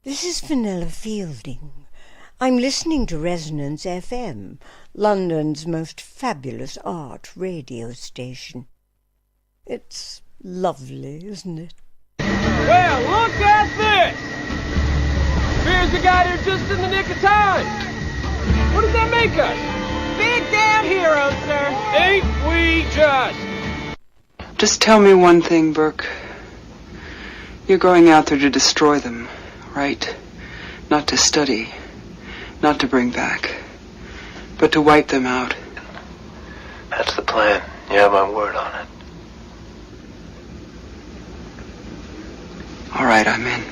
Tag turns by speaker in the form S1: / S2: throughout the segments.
S1: This is Vanilla Fielding. I'm listening to Resonance FM, London's most fabulous art radio station. It's lovely, isn't it?
S2: Well, look at this! Appears we got here just in the nick of time. What does that make us? Big damn heroes, sir. Ain't we just?
S3: Just tell me one thing, Burke. You're going out there to destroy them, right? Not to study, not to bring back, but to wipe them out.
S4: That's the plan. You have my word on it.
S3: All right, I'm in.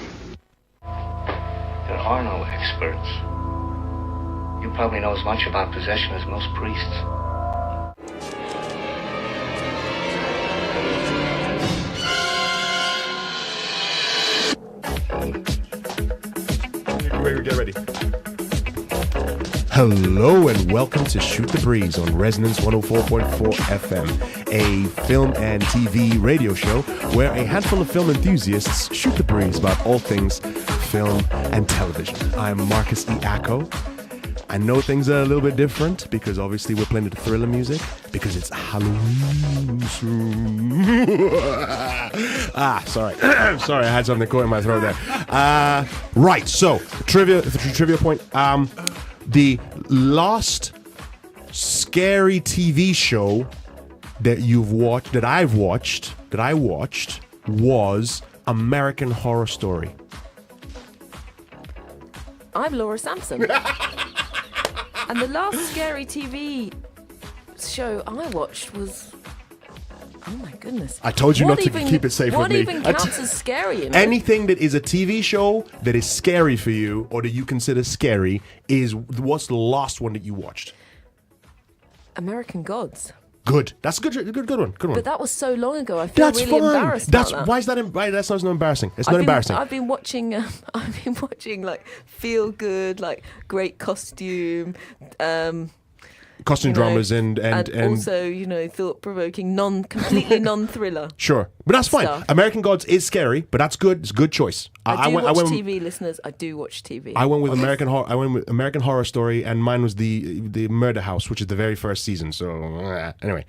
S4: There are no experts. You probably know as much about possession as most priests.
S5: Get ready. Hello and welcome to Shoot the Breeze on Resonance 104.4 FM, a film and TV radio show where a handful of film enthusiasts shoot the breeze about all things film and television. I'm Marcus E. Acko. I know things are a little bit different because obviously we're playing the thriller music because it's Halloween soon. Sorry. Sorry, I had something caught in my throat there. Right, so trivia point. The last scary TV show that I watched was American Horror Story.
S6: I'm Laura Sampson. And the last scary TV show I watched was... Oh my goodness.
S5: I told you not to keep it safe with me.
S6: What even counts as scary?
S5: Anything that is a TV show that is scary for you or that you consider scary is what's the last one that you watched?
S6: American Gods.
S5: Good. That's a good one. Good one.
S6: But that was so long ago. I feel
S5: That's
S6: really
S5: fine.
S6: embarrassed about that.
S5: Why is that? That's not embarrassing. It's not embarrassing.
S6: I've been watching like feel good, like great costume,
S5: costume dramas and
S6: also thought-provoking, completely non-thriller.
S5: Sure, but that's fine.
S6: Stuff.
S5: American Gods is scary, but that's good. It's a good choice.
S6: I do watch TV, listeners. I do watch TV.
S5: I went with American Horror Story, and mine was the Murder House, which is the very first season. So anyway,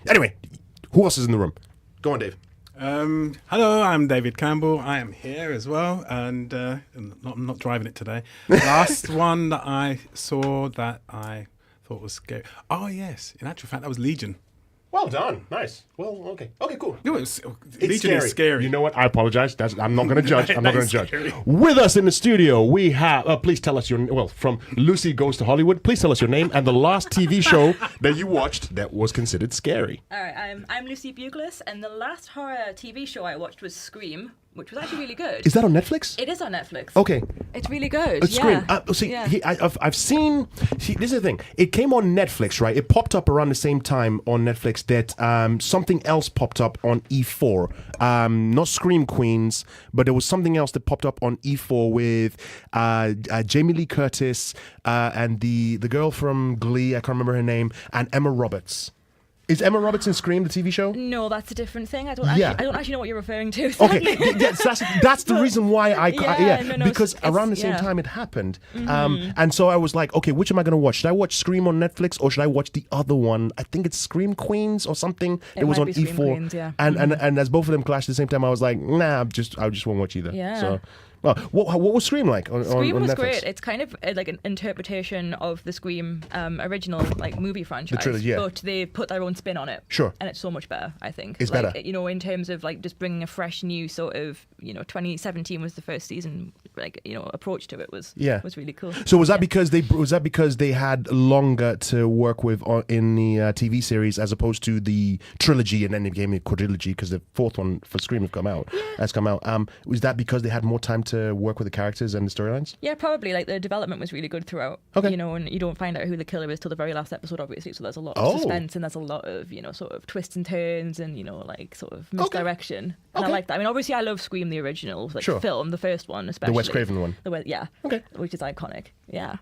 S5: who else is in the room? Go on, Dave.
S7: Hello, I'm David Campbell. I am here as well, and I'm not driving it today. Last one that I saw that I thought was scary. Oh yes, in actual fact, that was Legion.
S5: Well done, nice. Well, okay, cool.
S7: Legion is scary.
S5: You know what? I apologize. I'm not going to judge. I'm not going to judge. With us in the studio, we have. Please tell us from Lucy Goes to Hollywood. Please tell us your name and the last TV show that you watched that was considered scary.
S8: All right, I'm Lucy Buglass, and the last horror TV show I watched was Scream, which was actually really good.
S5: Is that on Netflix?
S8: It is on Netflix.
S5: Okay.
S8: It's really good.
S5: It's Scream. I've seen. This is the thing. It came on Netflix, right? It popped up around the same time on Netflix that something else popped up on E4. Not Scream Queens, but there was something else that popped up on E4 with Jamie Lee Curtis and the girl from Glee. I can't remember her name, and Emma Roberts. Is Emma Roberts in Scream, the TV show?
S8: No, that's a different thing. I don't actually know what you're referring to. Sadly.
S5: Okay, that's the reason why because around the same time it happened.
S8: Mm-hmm.
S5: And so I was like, okay, which am I going to watch? Should I watch Scream on Netflix or should I watch the other one? I think it's Scream Queens or something. It was on E4.
S8: Queens, yeah.
S5: And as both of them clashed at the same time, I was like, nah, I just won't watch either.
S8: Yeah.
S5: So. Well, what was Scream like on
S8: Scream was
S5: Netflix?
S8: great. It's kind of like an interpretation of the Scream original movie franchise.
S5: The trilogy, yeah.
S8: But they put their own spin on it.
S5: Sure.
S8: And it's so much better, I think.
S5: It's better.
S8: In terms of just bringing a fresh new sort of, 2017 was the first season, approach to it was really cool.
S5: So was that because they had longer to work with in the TV series as opposed to the trilogy, and then they became a quadrilogy because the fourth one for Scream has come out. Was that because they had more time to work with the characters and the storylines?
S8: Yeah, probably. The development was really good throughout.
S5: Okay.
S8: And you don't find out who the killer is till the very last episode, obviously. So there's a lot of suspense and there's a lot of, sort of twists and turns and, sort of misdirection. And I like that. I mean, obviously, I love Scream, the original film, the first one, especially.
S5: The Wes Craven one.
S8: Yeah.
S5: Okay.
S8: Which is iconic. Yeah.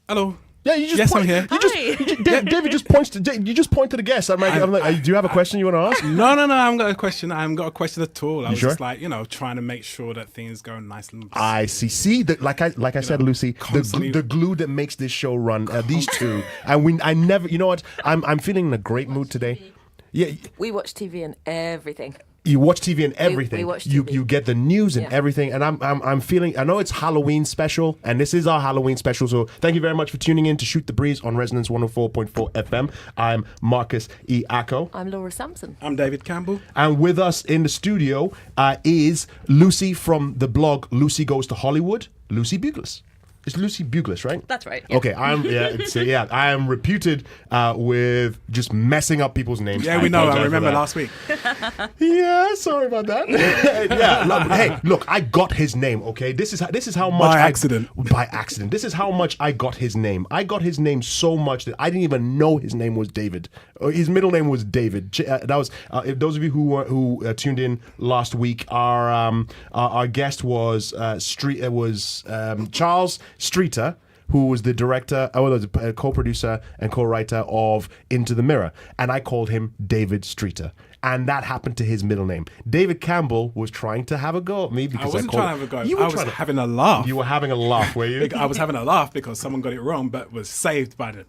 S7: Hello,
S5: Yeah, you just
S7: Yes,
S5: point,
S7: I'm here.
S5: David just points to you just point to the guest. I'm like, do you have a question you want to ask?
S7: No, I haven't got a question. I haven't got a question at all. I was
S5: sure?
S7: just like, trying to make sure that things go nice and.
S5: I see. Like I said, Lucy, the glue that makes this show run. These two, and I never. You know what? I'm feeling in a great mood today. Yeah,
S6: We watch TV and everything.
S5: you watch TV and everything.
S6: We watch
S5: You
S6: TV.
S5: get the news and
S6: Yeah.
S5: everything, and I'm feeling. I know it's Halloween special, and this is our Halloween special. So thank you very much for tuning in to Shoot the Breeze on Resonance 104.4 FM. I'm Marcus E. Acko.
S6: I'm Laura Sampson.
S7: I'm David Campbell.
S5: And with us in the studio is Lucy from the blog Lucy Goes to Hollywood, Lucy Buglass. It's Lucy Buglass, right?
S8: That's right. Yeah.
S5: Okay, I am reputed with just messing up people's names.
S7: Yeah, we know.
S5: apologize
S7: I
S5: for
S7: remember
S5: that.
S7: last week.
S5: Yeah, sorry about that. Hey, look, I got his name. Okay, this is how much
S7: By accident.
S5: By accident. This is how much I got his name. I got his name so much that I didn't even know his name was David. His middle name was David. That was if those of you who tuned in last week. Our guest was Charles Streeter, who was the director, co-producer and co-writer of Into the Mirror, and I called him David Streeter, and that happened to his middle name. David Campbell was trying to have a go at me because
S7: I wasn't trying to have a go.
S5: You
S7: I
S5: were
S7: was having a laugh.
S5: You were having a laugh, were you?
S7: I was having a laugh because someone got it wrong, but was saved by the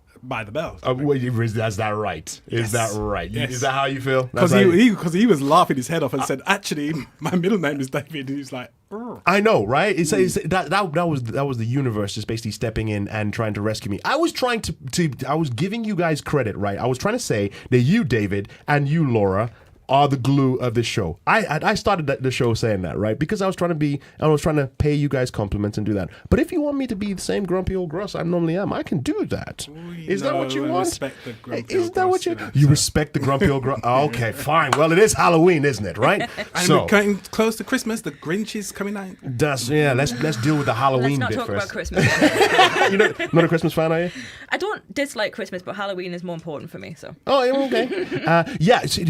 S7: bell.
S5: Is that right? Is that right?
S7: Yes.
S5: Is that how you feel?
S7: Because he was laughing his head off and said, "Actually, my middle name is David." And he's like,
S5: I know, right? It's that was the universe just basically stepping in and trying to rescue me. I was trying to I was giving you guys credit, right? I was trying to say that you, David, and you, Laura, are the glue of this show. I started the show saying that, right? Because I was trying to pay you guys compliments and do that. But if you want me to be the same grumpy old gross I normally am, I can do that. Is that what you want?
S7: Respect the grumpy
S5: Is
S7: old
S5: that what
S7: gross,
S5: you respect the grumpy old gross? Okay, fine. Well, it is Halloween, isn't it? Right?
S7: And we're getting close to Christmas. The Grinch is coming out.
S5: Let's deal with the Halloween
S8: Let's
S5: bit
S8: not talk
S5: first.
S8: about Christmas.
S5: You're not a Christmas fan, are you?
S8: I don't dislike Christmas, but Halloween is more important for me. So.
S5: Oh, okay.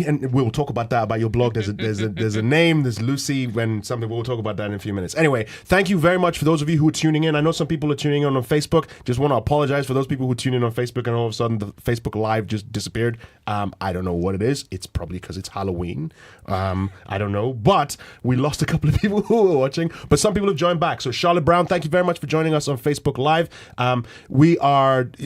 S5: And we'll talk about that, about your blog. There's a name. There's Lucy. We'll talk about that in a few minutes. Anyway, thank you very much for those of you who are tuning in. I know some people are tuning in on Facebook. Just want to apologize for those people who tune in on Facebook and all of a sudden the Facebook Live just disappeared. I don't know what it is. It's probably because it's Halloween. I don't know. But we lost a couple of people who were watching. But some people have joined back. So Charlotte Brown, thank you very much for joining us on Facebook Live.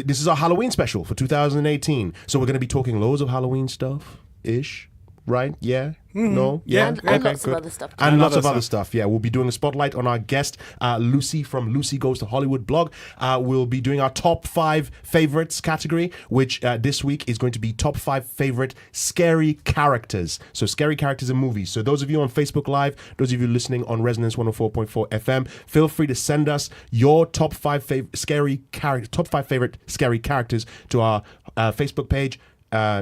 S5: This is our Halloween special for 2018. So we're going to be talking loads of Halloween stuff-ish. Right? Yeah? No? Yeah?
S6: And lots of other stuff.
S5: And lots of other stuff, yeah. We'll be doing a spotlight on our guest, Lucy from Lucy Goes to Hollywood blog. We'll be doing our top 5 favorites category, which this week is going to be top 5 favorite scary characters. So scary characters in movies. So those of you on Facebook Live, those of you listening on Resonance 104.4 FM, feel free to send us your top 5 favorite scary characters to our Facebook page.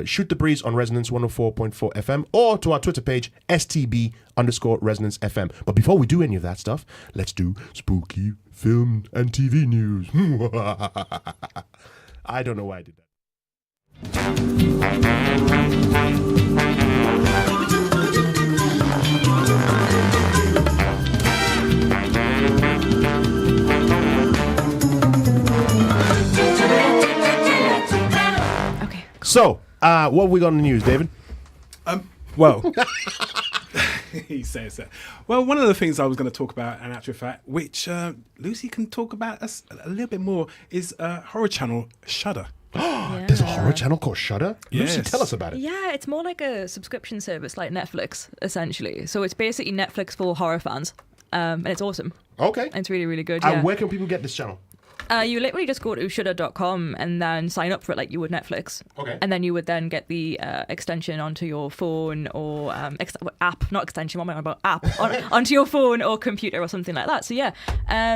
S5: Shoot the Breeze on Resonance 104.4 FM or to our Twitter page STB_Resonance FM. But before we do any of that stuff, let's do spooky film and TV news. I don't know why I did So, what have we got in the news, David?
S7: Well, he says that. Well, one of the things I was going to talk about, in actual fact, which Lucy can talk about us a little bit more, is horror channel Shudder.
S5: There's a horror channel called Shudder?
S7: Yes.
S5: Lucy, tell us about it.
S8: Yeah, it's more like a subscription service like Netflix, essentially. So it's basically Netflix for horror fans. And it's awesome.
S5: Okay.
S8: It's really, really good. Yeah.
S5: And where can people get this channel?
S8: You literally just go to shudder.com and then sign up for it like you would Netflix.
S5: Okay.
S8: And then you would then get the extension onto your phone or app, not extension, what am I on about? App, onto your phone or computer or something like that. So yeah,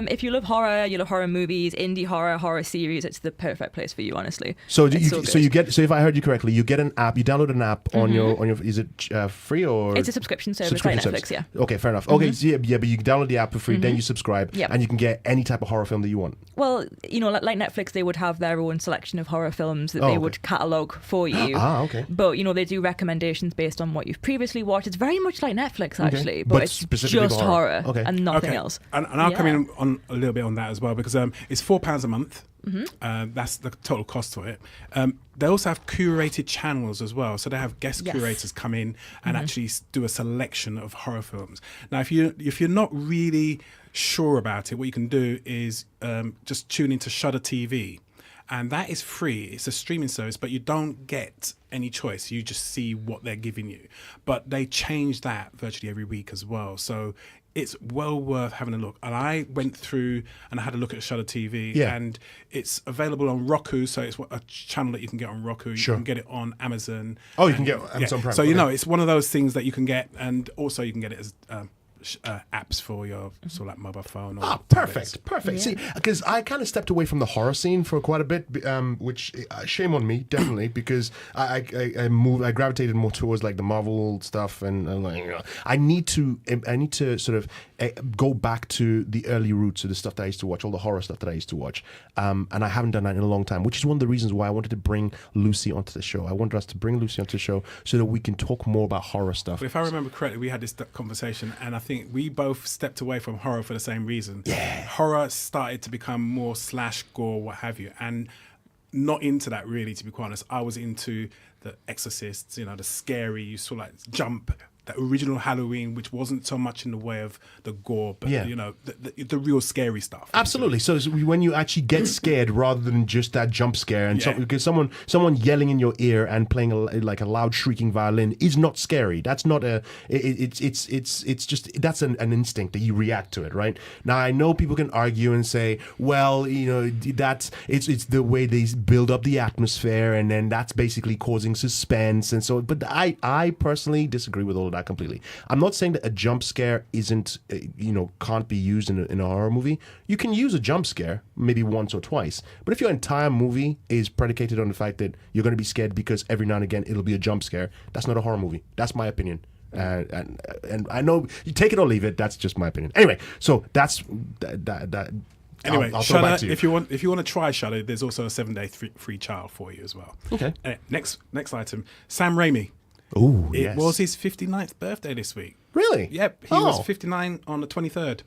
S8: if you love horror movies, indie horror series, it's the perfect place for you, honestly.
S5: So if I heard you correctly, you get an app, you download an app on your, is it free or?
S8: It's a subscription service like Netflix, yeah.
S5: Okay, fair enough. Okay, so yeah, but you can download the app for free, then you subscribe, and you can get any type of horror film that you want.
S8: Well, like Netflix, they would have their own selection of horror films that they would catalogue for you.
S5: Okay.
S8: But, they do recommendations based on what you've previously watched. It's very much like Netflix, actually, but it's
S5: specifically
S8: just horror and nothing else.
S7: And I'll come in on a little bit on that as well, because it's £4 a month. That's the total cost for it. They also have curated channels as well. So they have guest curators come in and actually do a selection of horror films. Now, if you're not really sure about it, what you can do is just tune into Shudder TV. And that is free. It's a streaming service, but you don't get any choice. You just see what they're giving you. But they change that virtually every week as well. So it's well worth having a look. And I went through and I had a look at Shudder TV, and it's available on Roku. So it's a channel that you can get on Roku. You can get it on Amazon.
S5: Oh, you can get Amazon Prime.
S7: So, it's one of those things that you can get. And also you can get it as apps for your sort of like mobile phone. Or
S5: perfect. Yeah. See, because I kind of stepped away from the horror scene for quite a bit, which shame on me, definitely, because I gravitated more towards like the Marvel stuff, and I need to sort of go back to the early roots of the stuff that I used to watch, all the horror stuff that I used to watch, and I haven't done that in a long time, which is one of the reasons why I wanted to bring Lucy onto the show. I wanted us to bring Lucy onto the show so that we can talk more about horror stuff.
S7: But if I remember correctly, we had this conversation, and I think we both stepped away from horror for the same reason. Yeah. Horror started to become more slash gore, what have you, and not into that really, to be quite honest. I was into the Exorcists, the scary, you saw like Jump, the original Halloween, which wasn't so much in the way of the gore, but the real scary stuff.
S5: Absolutely. So when you actually get scared rather than just that jump scare, and because someone yelling in your ear and playing a loud shrieking violin is not scary. That's not it's just that's an instinct that you react to it, right? Now I know people can argue and say, well, that's it's the way they build up the atmosphere, and then that's basically causing suspense and so. But I personally disagree with all of that completely. I'm not saying that a jump scare can't be used in a horror movie. You can use a jump scare maybe once or twice, but if your entire movie is predicated on the fact that you're going to be scared because every now and again it'll be a jump scare, that's not a horror movie. That's my opinion. And I know you take it or leave it. That's just my opinion. Anyway, so that's that.
S7: Anyway,
S5: I'll
S7: Shudder,
S5: back to you.
S7: if you want to try Shudder, there's also a 7-day free trial for you as well.
S5: Okay.
S7: Next item, Sam Raimi.
S5: Oh,
S7: It was his 59th birthday this week.
S5: Really?
S7: Yep. He was 59 on the 23rd.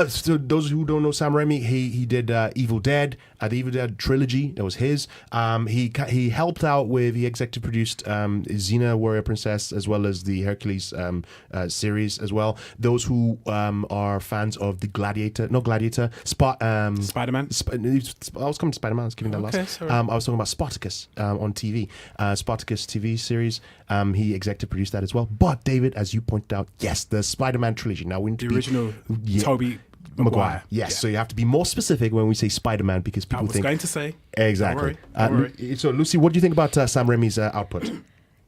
S5: So those who don't know Sam Raimi, he did Evil Dead, the Evil Dead trilogy. That was his. He helped out with. He executive produced Xena Warrior Princess, as well as the Hercules series as well. Those who are fans of the Spider-Man. I was coming to Spider-Man. I was giving that last.
S7: Sorry.
S5: I was talking about Spartacus on TV. Spartacus TV series. He executive produced that as well. But David, as you pointed out, yes, the Spider-Man trilogy. Now we need
S7: the original Tobey Maguire.
S5: Yes, so you have to be more specific when we say Spider-Man, because people think...
S7: I was going to say.
S5: Exactly.
S7: Don't worry.
S5: So, Lucy, what do you think about Sam Raimi's output?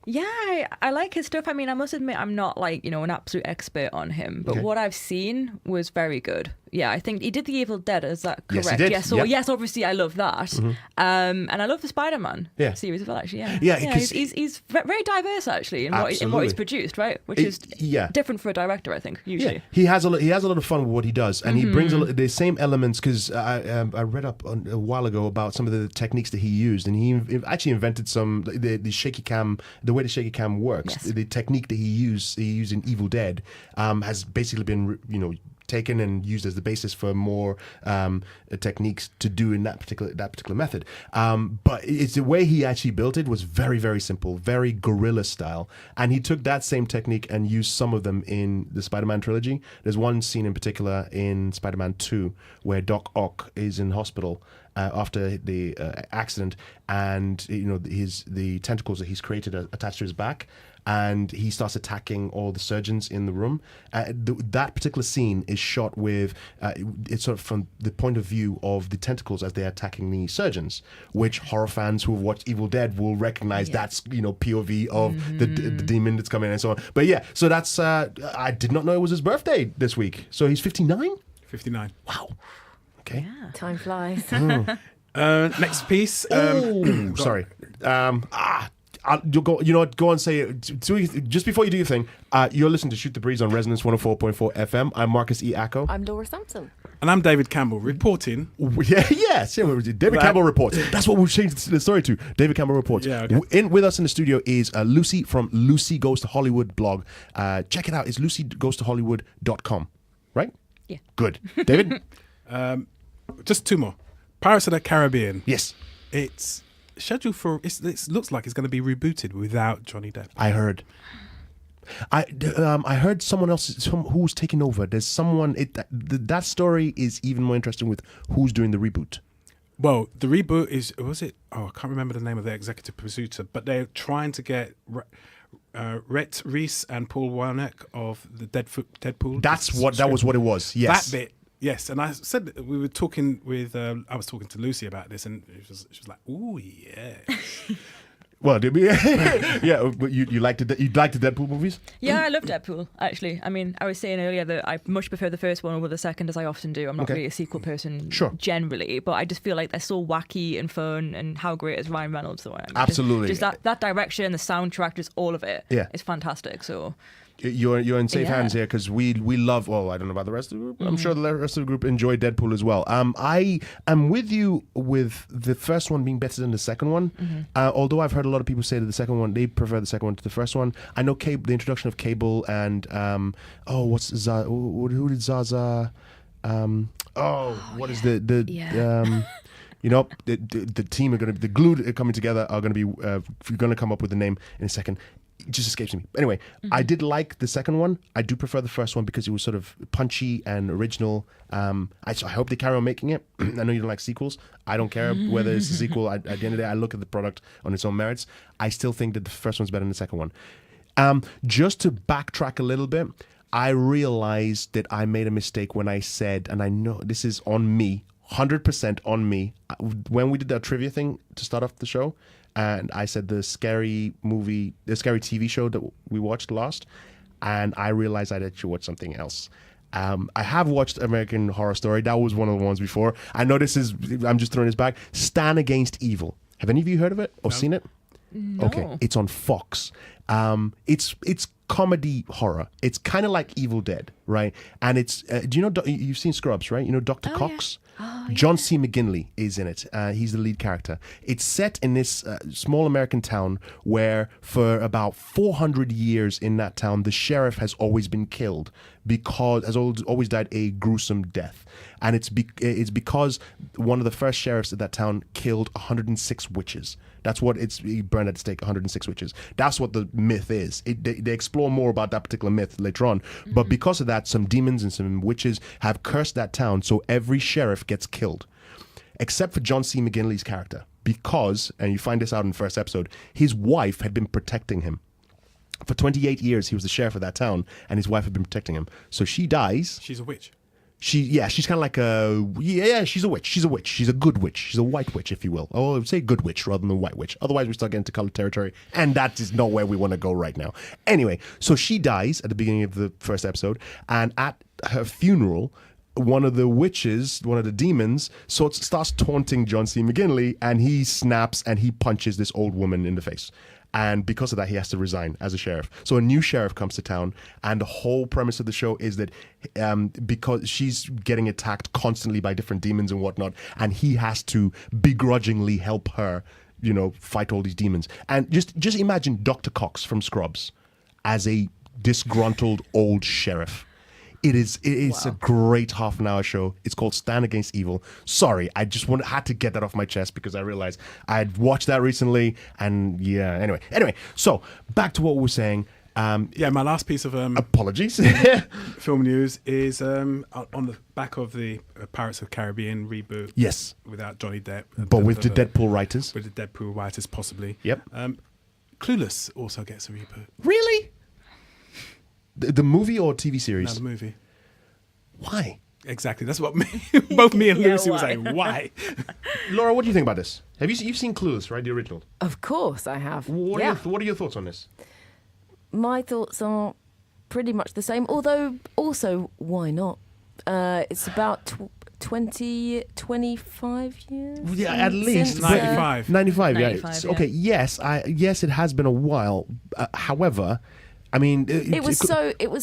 S8: Yeah, I like his stuff. I mean, I must admit, I'm not an absolute expert on him, but what I've seen was very good. Yeah, I think he did the Evil Dead. Is that correct?
S5: Yes, he did.
S8: Yeah, so yes, obviously I love that, and I love the Spider-Man series as well. Actually, he's very diverse actually in what he's produced, right? Which is different for a director, I think. Usually,
S5: he has a lot of fun with what he does, and he brings the same elements. Because I read up a while ago about some of the techniques that he used, and he actually invented some the shaky cam, the way the shaky cam works. Yes. The technique that he used in Evil Dead has basically been taken and used as the basis for more techniques to do in that particular method. But it's the way he actually built it was very, very simple, very guerrilla style. And he took that same technique and used some of them in the Spider-Man trilogy. There's one scene in particular in Spider-Man 2 where Doc Ock is in hospital after the accident, and the tentacles that he's created are attached to his back, and he starts attacking all the surgeons in the room. That particular scene is shot with it's sort of from the point of view of the tentacles as they're attacking the surgeons, which horror fans who have watched Evil Dead will recognize. That's POV of the demon that's coming and so on. But yeah, so that's I did not know it was his birthday this week. So he's 59.
S7: 59.
S5: Wow. Okay.
S6: Yeah. Time flies.
S7: Next piece.
S5: Sorry. Go and say it. Just before you do your thing, you're listening to Shoot the Breeze on Resonance 104.4 FM. I'm Marcus E. Acko.
S6: I'm Laurie Sampson.
S7: And I'm David Campbell, reporting.
S5: Yes. David Campbell reports. That's what we'll change the story to. David Campbell reports.
S7: Yeah, okay.
S5: With us in the studio is Lucy from Lucy Goes to Hollywood blog. Check it out. It's lucygoestohollywood.com. Right?
S8: Yeah.
S5: Good. David?
S7: Just two more. Pirates of the Caribbean.
S5: Yes,
S7: It's scheduled for. It looks like it's going to be rebooted without Johnny Depp.
S5: I heard. I heard someone else who's taking over. There's someone. That story is even more interesting with who's doing the reboot.
S7: Well, the reboot was it? Oh, I can't remember the name of the executive producer, but they're trying to get Rhett Reese and Paul Wernick of the Deadpool.
S5: That was what it was. Yes,
S7: that bit. Yes, and I said we were talking with. I was talking to Lucy about this, and she was like, "Ooh, yeah."
S5: Well, yeah, but you liked the Deadpool movies?
S8: Yeah, I love Deadpool, actually. I mean, I was saying earlier that I much prefer the first one over the second, as I often do. I'm not really a sequel person generally, but I just feel like they're so wacky and fun, and how great is Ryan Reynolds? So, I mean,
S5: absolutely.
S8: Just that direction, the soundtrack, just all of it. Yeah. It's fantastic, so...
S5: You're in safe hands here because we love. Well, I don't know about the rest of the group. I'm sure the rest of the group enjoy Deadpool as well. I am with you with the first one being better than the second one. Although I've heard a lot of people say that the second one, they prefer the second one to the first one. I know the introduction of Cable and who did Zaza? The team are going to be the glue coming together are going to be. You're going to come up with a name in a second. It just escapes me. Anyway, I did like the second one. I do prefer the first one because it was sort of punchy and original. I hope they carry on making it. I know you don't like sequels. I don't care whether it's a sequel. At the end of the day, I look at the product on its own merits. I still think that the first one's better than the second one. Just to backtrack a little bit, I realized that I made a mistake when I said, and I know this is on me, 100% on me, when we did that trivia thing to start off the show, and I said the scary TV show that we watched last, and I realized I actually watched something else. I have watched American Horror Story. That was one of the ones before. I know I'm just throwing this back. Stan Against Evil. Have any of you heard of it or seen it?
S8: No.
S5: Okay, it's on Fox. It's comedy horror. It's kind of like Evil Dead, right? And it's do you know you've seen Scrubs, right? You know Dr. Cox?
S8: Yeah. Oh,
S5: John C. McGinley is in it. He's the lead character. It's set in this small American town where for about 400 years in that town, the sheriff has always been killed has always died a gruesome death. And it's because one of the first sheriffs of that town killed 106 witches. That's what he burned at the stake, 106 witches. That's what the myth is. They explore more about that particular myth later on. But because of that, some demons and some witches have cursed that town, so every sheriff gets killed. Except for John C. McGinley's character. Because, and you find this out in the first episode, his wife had been protecting him. For 28 years, he was the sheriff of that town, and his wife had been protecting him. So she dies.
S7: She's a witch.
S5: She's kind of like she's a witch. She's a witch. She's a good witch. She's a white witch, if you will. Oh, I would say good witch rather than white witch. Otherwise, we start getting into color territory, and that is not where we want to go right now. Anyway, so she dies at the beginning of the first episode, and at her funeral, one of the witches, one of the demons, starts taunting John C. McGinley, and he snaps and he punches this old woman in the face. And because of that, he has to resign as a sheriff. So a new sheriff comes to town, and the whole premise of the show is that because she's getting attacked constantly by different demons and whatnot, and he has to begrudgingly help her, fight all these demons. And just imagine Dr. Cox from Scrubs as a disgruntled old sheriff. It is a great half-an-hour show. It's called Stan Against Evil. Sorry, I just had to get that off my chest because I realized I had watched that recently, and Anyway, so back to what we were saying.
S7: My last piece of
S5: apologies
S7: film news is on the back of the Pirates of the Caribbean reboot.
S5: Yes,
S7: without Johnny Depp,
S5: but with the Deadpool writers.
S7: With the Deadpool writers, possibly.
S5: Yep.
S7: Clueless also gets a reboot.
S5: Really? The movie or TV series?
S7: No, the movie.
S5: Why?
S7: Exactly. That's what both me and Lucy were saying. Why?
S5: Laura, what do you think about this? You've seen Clueless, right? The original.
S6: Of course, I have.
S5: What are your thoughts on this?
S6: My thoughts are pretty much the same. Although, also, why not? It's about 25 years.
S5: Yeah, at least
S7: 95.
S5: 95. Yeah.
S8: 95,
S5: Okay. Yes. Yes, it has been a while. However. I mean,
S6: it was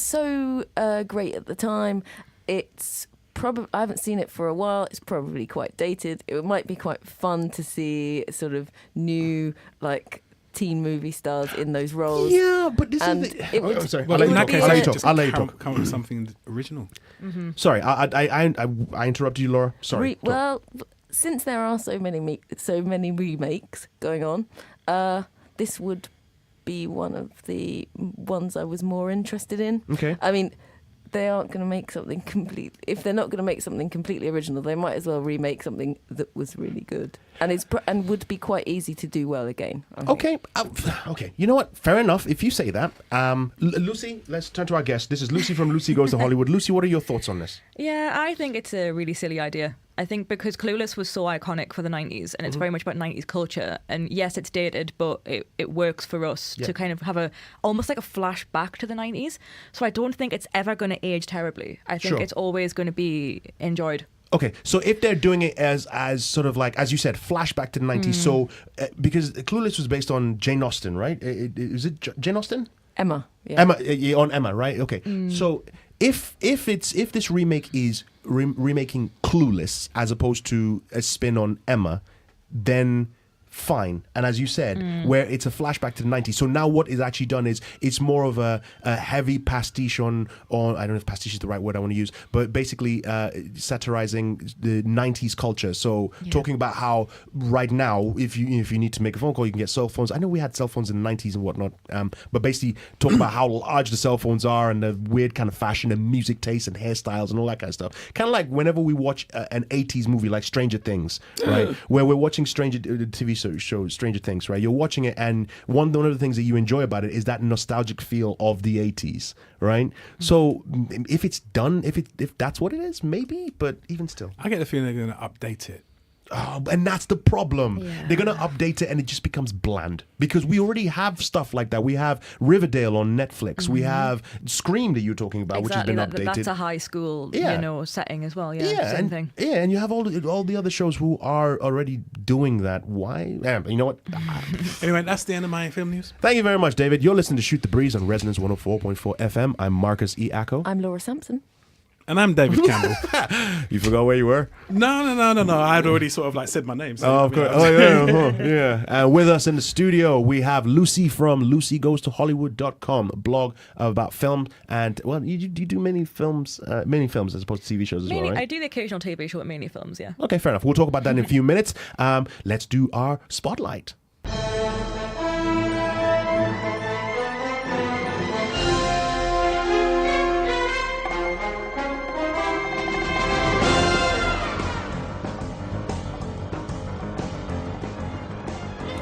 S6: so great at the time. It's probably I haven't seen it for a while. It's probably quite dated. It might be quite fun to see sort of new teen movie stars in those roles.
S5: Yeah, but this
S7: is
S5: sorry.
S7: Well,
S5: I'll let you talk.
S7: Come up with something original.
S5: Mm-hmm. Sorry, I interrupted you, Laura. Sorry.
S6: since there are so many remakes going on, this would be one of the ones I was more interested in.
S5: Okay.
S6: I mean, they aren't going to make something complete. If they're not going to make something completely original, they might as well remake something that was really good and would be quite easy to do well again. I think.
S5: Okay. You know what? Fair enough. If you say that, Lucy, let's turn to our guest. This is Lucy from Lucy Goes to Hollywood. Lucy, what are your thoughts on this?
S8: Yeah, I think it's a really silly idea. I think because Clueless was so iconic for the 90s and it's very much about 90s culture. And yes, it's dated, but it works for us to kind of have almost like a flashback to the 90s. So I don't think it's ever going to age terribly. I think it's always going to be enjoyed.
S5: Okay, so if they're doing it as sort of like, as you said, flashback to the 90s, so because Clueless was based on Jane Austen, right? Is it Jane Austen?
S6: Emma. Yeah.
S5: On Emma, right? Okay. So if this remake is remaking Clueless as opposed to a spin on Emma, then fine. And as you said, where it's a flashback to the 90s. So now what is actually done is it's more of a heavy pastiche on I don't know if pastiche is the right word I want to use, but basically satirizing the 90s culture. So talking about how right now, if you need to make a phone call, you can get cell phones. I know we had cell phones in the 90s and whatnot, but basically talking about how large the cell phones are and the weird kind of fashion and music taste and hairstyles and all that kind of stuff. Kind of like whenever we watch an 80s movie like Stranger Things, right? Where we're watching TV show Stranger Things, right? You're watching it, and one of the things that you enjoy about it is that nostalgic feel of the 80s, right? So if it's done, if that's what it is, maybe, but even still,
S7: I get the feeling they're going to update it.
S5: Oh, and that's the problem. Yeah. They're going to update it and it just becomes bland because we already have stuff like that. We have Riverdale on Netflix. We have Scream that you're talking about, which has been updated.
S8: That's a high school, setting as well. Same thing.
S5: Yeah, and you have all the other shows who are already doing that. Why? You know what?
S7: Anyway, that's the end of my film news.
S5: Thank you very much, David. You're listening to Shoot the Breeze on Resonance 104.4 FM. I'm Marcus E. Acko.
S6: I'm Laura Sampson.
S7: And I'm David Campbell.
S5: You forgot where you were?
S7: No. I had already sort of like said my name. So
S5: of course. Yeah. And with us in the studio, we have Lucy from LucyGoesToHollywood.com, a blog about film. And, well, you do many films as opposed to TV shows as well, right?
S8: I do the occasional TV show at many films, yeah.
S5: Okay, fair enough. We'll talk about that in a few minutes. Let's do our spotlight.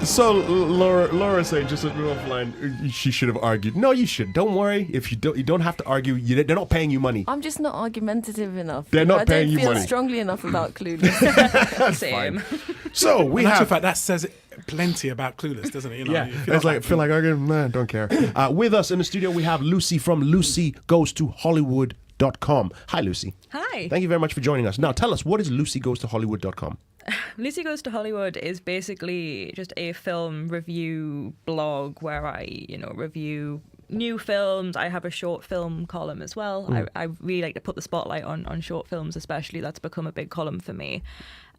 S5: So Laura said just offline, she should have argued. No, you should. Don't worry. If you don't have to argue. They're not paying you money.
S6: I'm just not argumentative enough.
S5: They're not paying you money.
S6: I don't feel strongly enough about Clueless.
S8: Same.
S5: So we have.
S7: In fact, that says plenty about Clueless, doesn't it? You know,
S5: yeah. It's like feel like arguing. Nah, don't care. With us in the studio, we have Lucy from LucyGoesToHollywood.com. Hi, Lucy.
S8: Hi.
S5: Thank you very much for joining us. Now, tell us, what is LucyGoesToHollywood.com?
S8: Lucy Goes to Hollywood is basically just a film review blog where I, review new films. I have a short film column as well. I really like to put the spotlight on short films, especially. That's become a big column for me.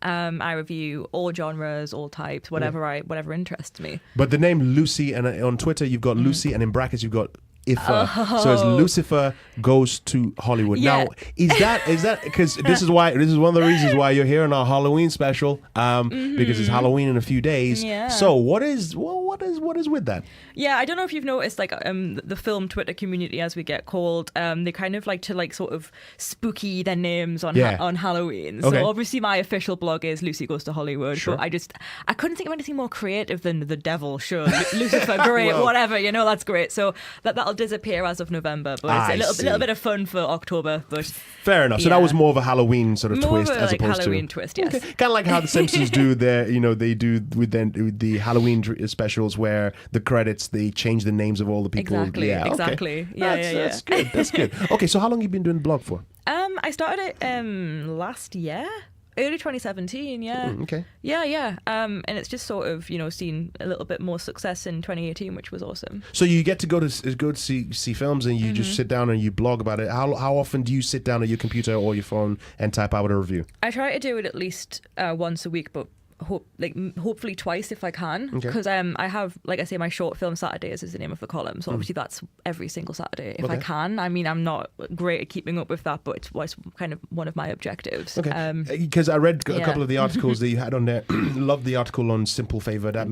S8: I review all genres, all types, whatever interests me.
S5: But the name Lucy, and on Twitter you've got Lucy, and in brackets you've got Ifa. So it's Lucifer Goes to Hollywood.
S8: Yeah.
S5: Now, is that because this is one of the reasons why you're here in our Halloween special, because it's Halloween in a few days.
S8: Yeah.
S5: So what is with that?
S8: Yeah, I don't know if you've noticed, the film Twitter community, as we get called, they kind of like to sort of spooky their names on Halloween. So obviously my official blog is Lucy Goes to Hollywood.
S5: Sure.
S8: But I couldn't think of anything more creative than the devil. Sure, Lucifer, great, whatever. That's great. So that'll disappear as of November, but it's a little bit of fun for October. But
S5: fair enough. So that was more of a Halloween sort of twist, as opposed
S8: Halloween
S5: to
S8: twist. Yes,
S5: kind of like how the Simpsons do their, they do with the Halloween specials where the credits they change the names of all the people.
S8: Exactly.
S5: Okay.
S8: Yeah.
S5: That's good. Okay, so how long have you been doing the blog for?
S8: I started it last year. Early 2017, yeah.
S5: Okay.
S8: Yeah. And it's just sort of, seen a little bit more success in 2018, which was awesome.
S5: So you get to go to see films and you just sit down and you blog about it. How often do you sit down at your computer or your phone and type out a review?
S8: I try to do it at least once a week, but hopefully twice if I can, because I have, like I say, my short film Saturdays is the name of the column, so obviously that's every single Saturday if I can. I mean, I'm not great at keeping up with that, but it's kind of one of my objectives.
S5: Because I read a couple of the articles that you had on there. Love the article on Simple Favor. That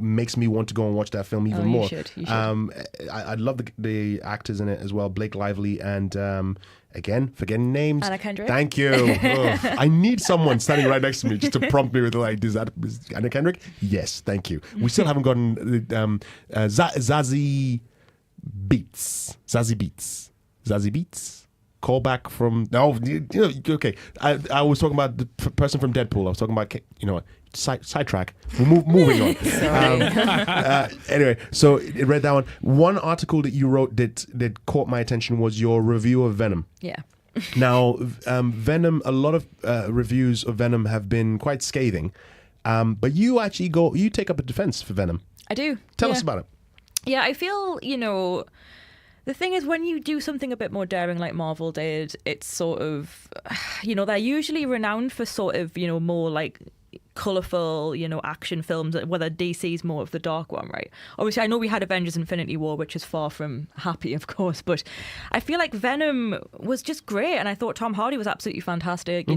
S5: makes me want to go and watch that film even more.
S8: You should.
S5: I love the actors in it as well, Blake Lively and again, forgetting names.
S8: Anna Kendrick.
S5: Thank you. I need someone standing right next to me just to prompt me with like, is Anna Kendrick? Yes, thank you. We still haven't gotten Zazie Beats. Callback from okay. I was talking about the person from Deadpool. I was talking about sidetrack. We're moving on. Anyway, so it read that one. One article that you wrote that caught my attention was your review of Venom.
S8: Yeah.
S5: Now, Venom. A lot of reviews of Venom have been quite scathing, but you actually you take up a defense for Venom.
S8: I do.
S5: Tell us about it.
S8: Yeah, I feel the thing is, when you do something a bit more daring like Marvel did, it's sort of, they're usually renowned for sort of, more like colourful, action films, whether DC's more of the dark one, right? Obviously, I know we had Avengers Infinity War, which is far from happy, of course, but I feel like Venom was just great, and I thought Tom Hardy was absolutely fantastic.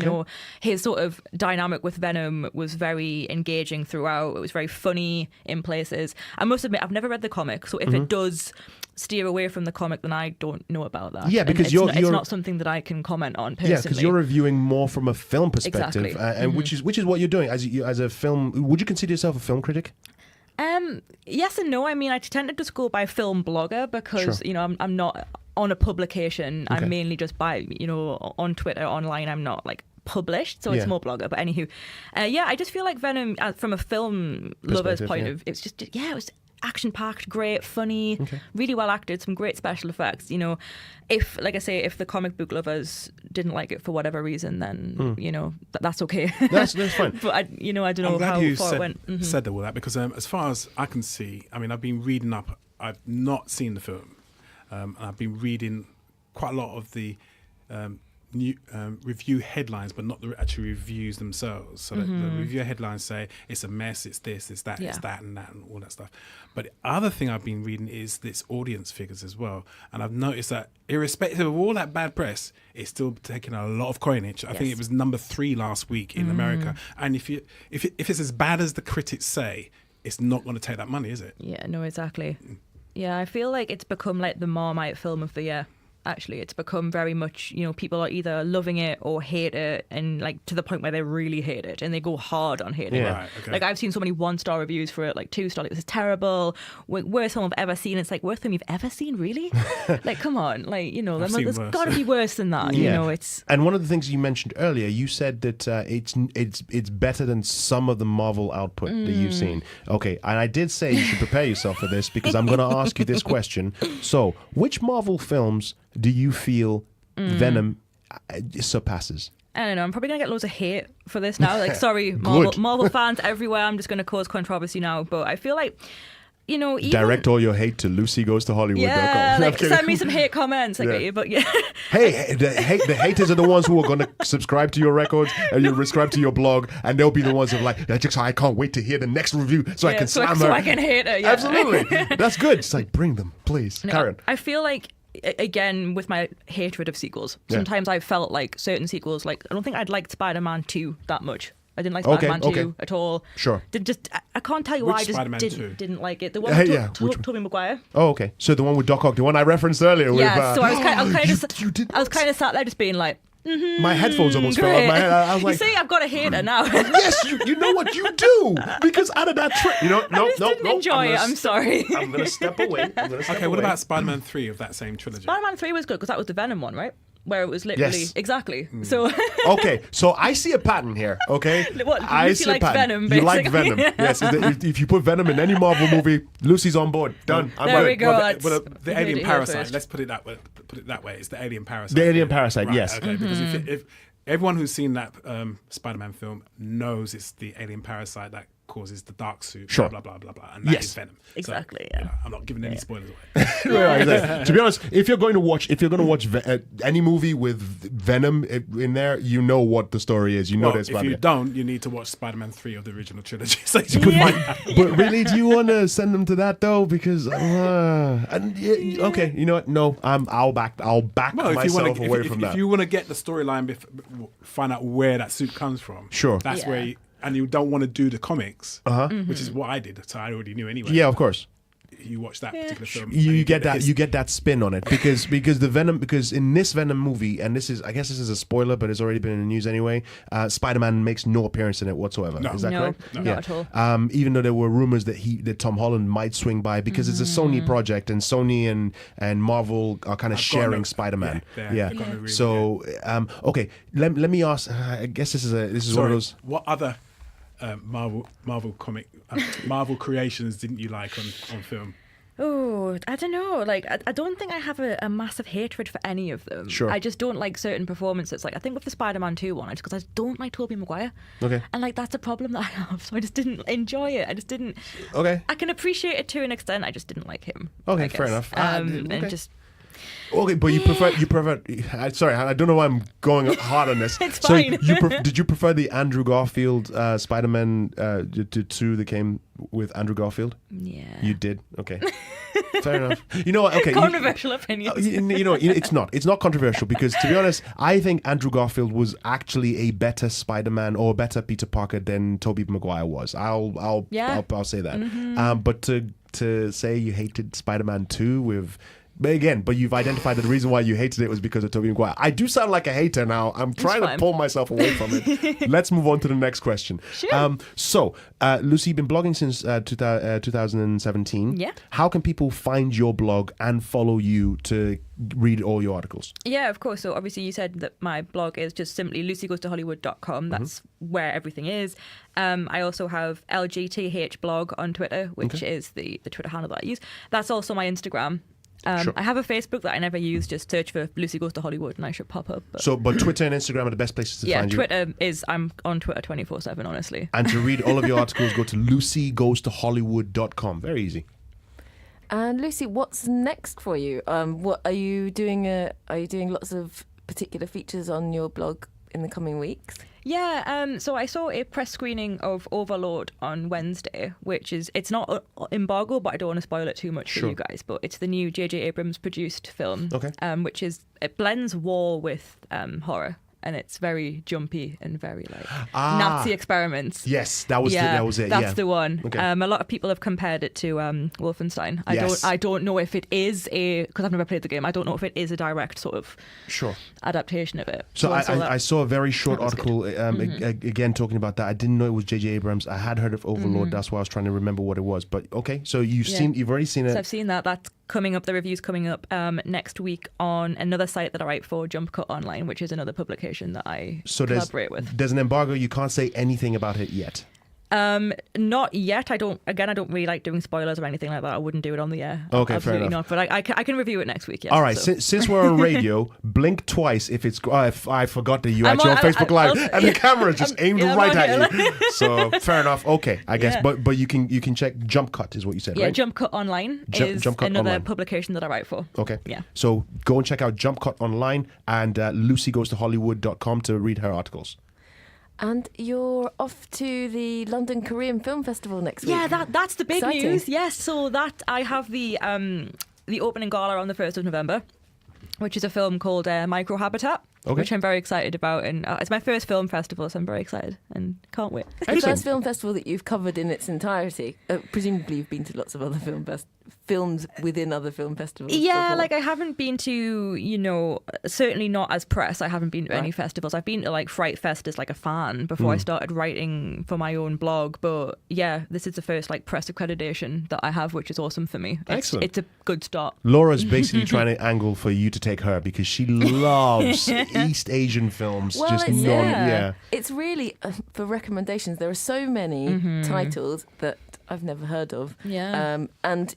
S8: His sort of dynamic with Venom was very engaging throughout. It was very funny in places. I must admit, I've never read the comic, so if it does steer away from the comic, then I don't know about that.
S5: Yeah, because
S8: it's not something that I can comment on personally.
S5: Yeah, because you're reviewing more from a film perspective,
S8: exactly.
S5: And which is what you're doing as a film. Would you consider yourself a film critic?
S8: Yes and no. I mean, I tend to just go by film blogger because I'm not on a publication. Okay. I'm mainly just by on Twitter, online. I'm not like published, so it's more blogger. But anywho, I just feel like Venom, from a film lover's point of, it's just it was action-packed, great, funny, really well acted, some great special effects. If the comic book lovers didn't like it for whatever reason, then that's okay.
S5: That's fine.
S8: But I don't know how far it went. Mm-hmm.
S7: Said all that because as far as I can see, I mean, I've been reading up. I've not seen the film, and I've been reading quite a lot of the new review headlines, but not the actual reviews themselves. So that the review headlines say it's a mess, it's this, it's that, it's that, and all that stuff. But the other thing I've been reading is this audience figures as well, and I've noticed that irrespective of all that bad press, it's still taking a lot of coinage. I think it was number 3 last week in America, and if it's as bad as the critics say, it's not going to take that money, is it?
S8: Yeah, no, exactly. Yeah, I feel like it's become like the Marmite film of the year. Actually, it's become very much, people are either loving it or hate it, and like to the point where they really hate it and they go hard on hating it.
S7: Right, okay.
S8: Like I've seen so many 1-star reviews for it, like 2-star, like this is terrible, worst film I've ever seen. It's like, worst film you've ever seen, really? Like, come on, like there's got to be worse than that. It's.
S5: And one of the things you mentioned earlier, you said that it's better than some of the Marvel output that you've seen. Okay, and I did say you should prepare yourself for this because I'm going to ask you this question. So, which Marvel films do you feel Venom surpasses?
S8: I don't know. I'm probably going to get loads of hate for this now. Like, sorry, Marvel fans everywhere. I'm just going to cause controversy now. But I feel like, even...
S5: Direct all your hate to LucyGoesToHollywood.com.
S8: Yeah, send me some hate comments. But yeah.
S5: Hey, the haters are the ones who are going to subscribe to your records and you subscribe to your blog, and they'll be the ones who are like, I can't wait to hear the next review so I can slam her.
S8: So I can hate her. Yeah.
S5: Absolutely. That's good. It's like, bring them, please. Karen.
S8: I feel like, again, with my hatred of sequels, sometimes I felt like certain sequels, like I don't think I'd liked Spider-Man 2 that much. I didn't like Spider-Man 2 at all.
S5: Sure.
S8: I can't tell you why I just didn't like it. The one with Tobey Maguire.
S5: Oh, okay. So the one with Doc Ock, the one I referenced earlier.
S8: Yeah,
S5: with,
S8: so I was kind of sat there just being like,
S5: my headphones almost fell off my head. I was like,
S8: you see, I've got a hater now.
S5: Yes, you know what you do, because out of that trip,
S8: didn't enjoy it. I'm sorry.
S5: I'm gonna step away.
S7: Okay, what about Spider-Man 3 of that same trilogy?
S8: Spider-Man 3 was good because that was the Venom one, right? Where it was literally exactly. So
S5: okay, so I see a pattern here. Okay,
S8: Lucy likes Venom. Basically.
S5: You like Venom, yes. If you put Venom in any Marvel movie, Lucy's on board. Done.
S8: There we go.
S7: Well, the alien parasite. Let's put it that way. It's the alien parasite.
S5: The alien parasite.
S7: Right,
S5: yes.
S7: Okay, because if everyone who's seen that Spider-Man film knows it's the alien parasite that causes the dark suit,
S5: Sure.
S7: blah, blah, blah, blah, blah. And that is Venom.
S8: Exactly,
S7: So,
S8: yeah.
S7: I'm not giving any spoilers away.
S5: To be honest, if you're going to watch any movie with Venom in there, you know what the story is. You know
S7: Well,
S5: there's
S7: if
S5: Spider-Man.
S7: you don't, you need to watch Spider-Man 3 of the original trilogy. So you can find out.
S5: But really, do you want to send them to that though? Because okay, you know what? No, I'll back
S7: Well,
S5: myself away from that.
S7: If you want to get the storyline, find out where that suit comes from.
S5: Sure.
S7: That's
S8: Yeah.
S7: where, and you don't want to do the comics, which is what I did. So I already knew anyway.
S5: Yeah, of course.
S7: You watch that particular film.
S5: You
S7: and
S5: get
S7: the
S5: that you get that spin on it because in this Venom movie, and this is a spoiler, but it's already been in the news anyway. Spider-Man makes no appearance in it whatsoever.
S7: No.
S5: Is that
S8: No,
S5: correct?
S8: not at all.
S5: Even though there were rumors that Tom Holland might swing by because it's a Sony project and Sony and Marvel are kind of sharing Spider-Man.
S7: they've got no agreement,
S5: So okay, let me ask. I guess this is one of
S7: Sorry,
S5: those.
S7: what other Marvel comic Marvel creations didn't you like on film?
S8: Oh, I don't know. Like, I don't think I have a massive hatred for any of them.
S5: Sure.
S8: I just don't like certain performances. Like, I think with the Spider-Man 2 one, it's because I don't like Tobey Maguire.
S5: Okay.
S8: And, like, that's a problem that I have. So I just didn't enjoy it. I just didn't...
S5: Okay.
S8: I can appreciate it to an extent. I just didn't like him.
S5: Okay,
S8: I
S5: fair
S8: guess.
S5: enough.
S8: And
S5: okay.
S8: just...
S5: Okay, but you prefer. Sorry, I don't know why I'm going hard on this.
S8: It's
S5: so
S8: fine.
S5: Did you prefer the Andrew Garfield Spider-Man to 2 that came with Andrew Garfield?
S8: Yeah.
S5: You did. Okay, fair enough. You know what? Okay,
S8: Controversial opinions.
S5: you know, it's not. It's not controversial because, to be honest, I think Andrew Garfield was actually a better Spider-Man or a better Peter Parker than Tobey Maguire was. I'll say that. But to say you hated Spider-Man 2 with. But you've identified that the reason why you hated it was because of Tobey Maguire. I do sound like a hater now. I'm trying to pull myself away from it. Let's move on to the next question.
S8: Sure.
S5: So, Lucy, you've been blogging since 2017.
S8: Yeah.
S5: How can people find your blog and follow you to read all your articles?
S8: Yeah, of course. So obviously you said that my blog is just simply lucygoestohollywood.com. That's where everything is. I also have LGTH blog on Twitter, which is the Twitter handle that I use. That's also my Instagram.
S5: Sure.
S8: I have a Facebook that I never use. Just search for Lucy Goes to Hollywood and I should pop up.
S5: But Twitter and Instagram are the best places to find you.
S8: Twitter I'm on Twitter 24/7, honestly.
S5: And to read all of your articles, go to lucygoestohollywood.com. Very easy.
S6: And Lucy, what's next for you? What are you doing? Are you doing lots of particular features on your blog in the coming weeks?
S8: Yeah, so I saw a press screening of Overlord on Wednesday, it's not embargo, but I don't want to spoil it too much for you guys, but it's the new J.J. Abrams produced film, it blends war with horror. And it's very jumpy and very like Nazi experiments.
S5: Yes, that was it.
S8: That's the one.
S5: Okay.
S8: A lot of people have compared it to Wolfenstein. I don't know if it is because I've never played the game. I don't know if it is a direct sort of adaptation of it.
S5: So I saw a very short article again talking about that. I didn't know it was J.J. Abrams. I had heard of Overlord. That's why I was trying to remember what it was. But okay, so you've already seen it.
S8: So I've seen that. That's coming up. The review's coming up next week on another site that I write for, Jump Cut Online, which is another publication that I collaborate with.
S5: There's an embargo. You can't say anything about it yet.
S8: Not yet. I don't really like doing spoilers or anything like that. I wouldn't do it on the air.
S5: Okay,
S8: absolutely
S5: fair enough.
S8: not. But I can review it next week. Yes.
S5: All right.
S8: So.
S5: Since we're on radio, blink twice if it's. If I forgot that you actually on Facebook Live, and the camera just aimed right at you. So fair enough. Okay, I guess.
S8: Yeah.
S5: But you can check Jump Cut is what you said, right?
S8: Yeah, Jump Cut Online is
S5: Jump Cut
S8: another
S5: Online.
S8: publication that I write for.
S5: Okay.
S8: Yeah.
S5: So go and check out Jump Cut Online and lucygoestohollywood.com to read her articles.
S6: And you're off to the London Korean Film Festival next week.
S8: Yeah, that's the big
S6: Exciting.
S8: news. Yes, so that I have the opening gala on the 1st of November, which is a film called Microhabitat, which I'm very excited about. And it's my first film festival, so I'm very excited and can't wait.
S6: It's the first film festival that you've covered in its entirety. Presumably you've been to lots of other films within other film festivals.
S8: Yeah,
S6: before.
S8: like I haven't been to, certainly not as press. I haven't been to any festivals. I've been to like Fright Fest as like a fan before I started writing for my own blog. But yeah, this is the first like press accreditation that I have, which is awesome for me.
S5: Excellent.
S8: It's a good start.
S5: Laura's basically trying to angle for you to take her because she loves East Asian films.
S6: Well, it's really for recommendations. There are so many titles that I've never heard of.
S8: Yeah.
S6: And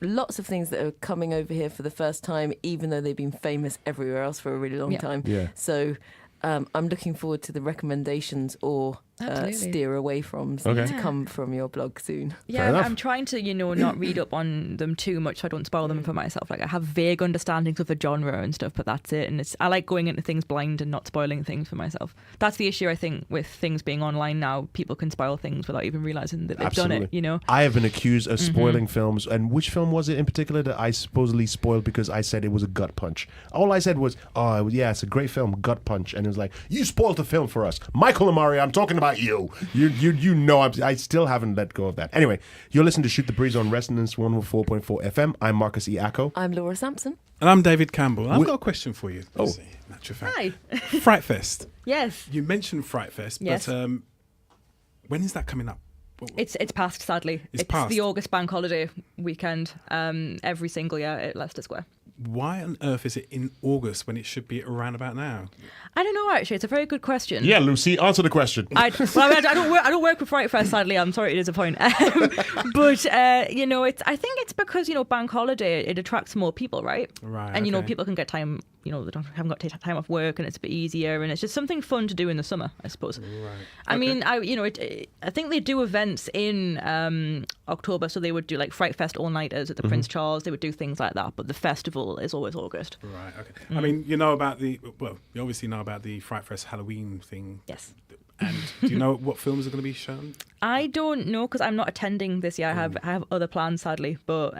S6: lots of things that are coming over here for the first time, even though they've been famous everywhere else for a really long time.
S5: Yeah.
S6: So I'm looking forward to the recommendations or steer away from, so to come from your blog soon.
S8: Yeah, I'm trying to, not read up on them too much so I don't spoil them for myself. Like, I have vague understandings of the genre and stuff, but that's it. And I like going into things blind and not spoiling things for myself. That's the issue, I think, with things being online now. People can spoil things without even realising that they've done it,
S5: I have been accused of spoiling films. And which film was it in particular that I supposedly spoiled because I said it was a gut punch? All I said was, it's a great film, Gut Punch. And it was like, you spoiled the film for us. Michael Amari, I'm talking about you. I still haven't let go of that. Anyway, you're listening to Shoot the Breeze on Resonance 104.4 FM. I'm Marcus E. Acko.
S6: I'm Laura Sampson.
S7: And I'm David Campbell. I've got a question for you. Natural fact.
S8: Hi.
S7: Fright Fest.
S8: Yes.
S7: You mentioned Fright Fest, but when is that coming up?
S8: It's past, sadly. It's
S7: past.
S8: The August bank holiday weekend, every single year at Leicester Square.
S7: Why on earth is it in August when it should be around about now?
S8: I don't know, actually. It's a very good question.
S5: Yeah, Lucy, answer the question.
S8: I don't work with Fright Fest, sadly. I'm sorry to disappoint. But I think it's because bank holiday, it attracts more people, right?
S7: Right.
S8: And people can get time. They haven't got time off work, and it's a bit easier, and it's just something fun to do in the summer, I suppose.
S7: Right.
S8: I mean, I think they do events in October, so they would do like Fright Fest all-nighters at the Prince Charles. They would do things like that, but the festival is always August.
S7: Right. Okay. I mean, you obviously know about the Fright Fest Halloween thing.
S8: Yes.
S7: And do you know what films are going to be shown?
S8: I don't know because I'm not attending this year. I have other plans, sadly, but.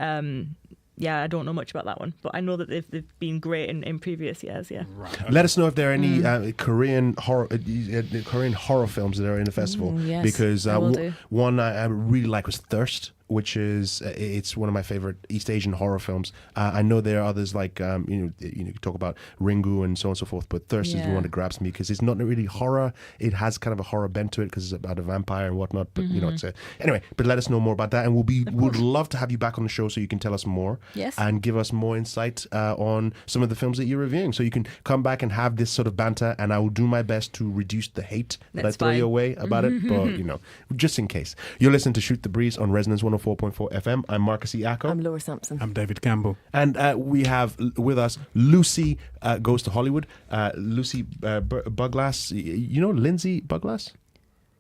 S8: I don't know much about that one, but I know that they've been great in previous years. Yeah.
S7: Right. Okay.
S5: Let us know if there are any Korean horror films that are in the festival.
S6: Yes,
S5: because
S6: do.
S5: one I really like was Thirst, which is it's one of my favorite East Asian horror films. I know there are others like you talk about Ringu and so on and so forth, but Thirst is the one that grabs me because it's not really horror. It has kind of a horror bent to it because it's about a vampire and whatnot. But it's anyway. But let us know more about that, and would love to have you back on the show so you can tell us more.
S8: Yes.
S5: And give us more insight on some of the films that you're reviewing, so you can come back and have this sort of banter. And I will do my best to reduce the hate that I throw your way about it. But just in case, you're listening to Shoot the Breeze on Resonance 104.4 FM. I'm Marcus E. Acko.
S6: I'm Laura Sampson.
S7: I'm David Campbell.
S5: And we have with us Lucy Goes to Hollywood. Lucy Buglass. You know Lindsay Buglass?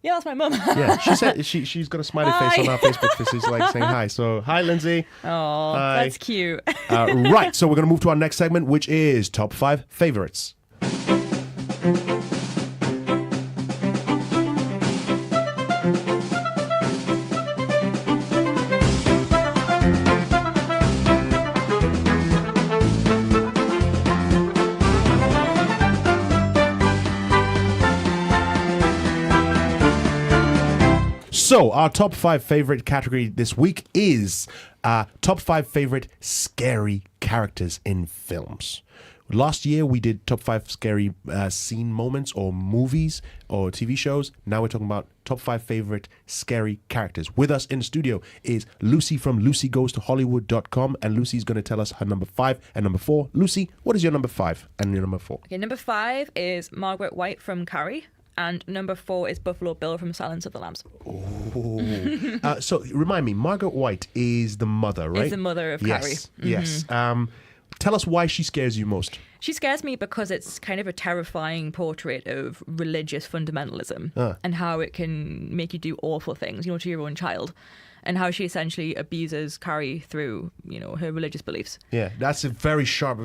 S8: Yeah, that's my mum.
S5: Yeah, she said she's got a smiley face on our Facebook. This is like saying hi. So hi, Lindsay.
S8: Oh, that's cute.
S5: Right, so we're going to move to our next segment, which is Top 5 Favorites. So our top 5 favorite category this week is top 5 favorite scary characters in films. Last year we did top 5 scary scene moments or movies or TV shows. Now we're talking about top 5 favorite scary characters. With us in the studio is Lucy from LucyGoesToHollywood.com, and Lucy's going to tell us her number 5 and number 4. Lucy, what is your number 5 and your number 4?
S8: Okay, number 5 is Margaret White from Carrie. And number 4 is Buffalo Bill from Silence of the Lambs.
S5: Oh. So remind me, Margaret White is the mother, right?
S8: Is the mother of Carrie.
S5: Yes. Tell us why she scares you most.
S8: She scares me because it's kind of a terrifying portrait of religious fundamentalism and how it can make you do awful things, to your own child. And how she essentially abuses Carrie through, her religious beliefs. Yeah,
S5: that's a very sharp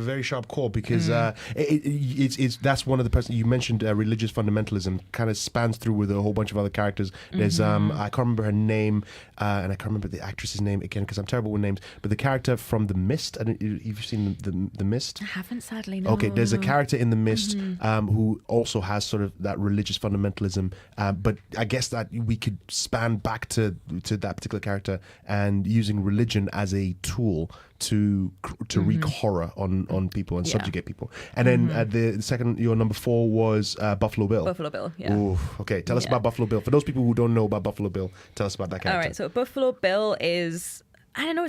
S5: call because it's that's one of the person you mentioned. Religious fundamentalism kind of spans through with a whole bunch of other characters. There's I can't remember her name and I can't remember the actress's name again because I'm terrible with names. But the character from The Mist, I don't, you've seen the Mist?
S8: I haven't, sadly. No.
S5: Okay, there's a character in The Mist who also has sort of that religious fundamentalism. But I guess that we could span back to that particular character and using religion as a tool to wreak horror on people and subjugate people. And then the second, your number 4 was Buffalo Bill.
S8: Buffalo Bill, yeah.
S5: Ooh, okay, tell us about Buffalo Bill. For those people who don't know about Buffalo Bill, tell us about that character.
S8: All right, so Buffalo Bill is... I don't know,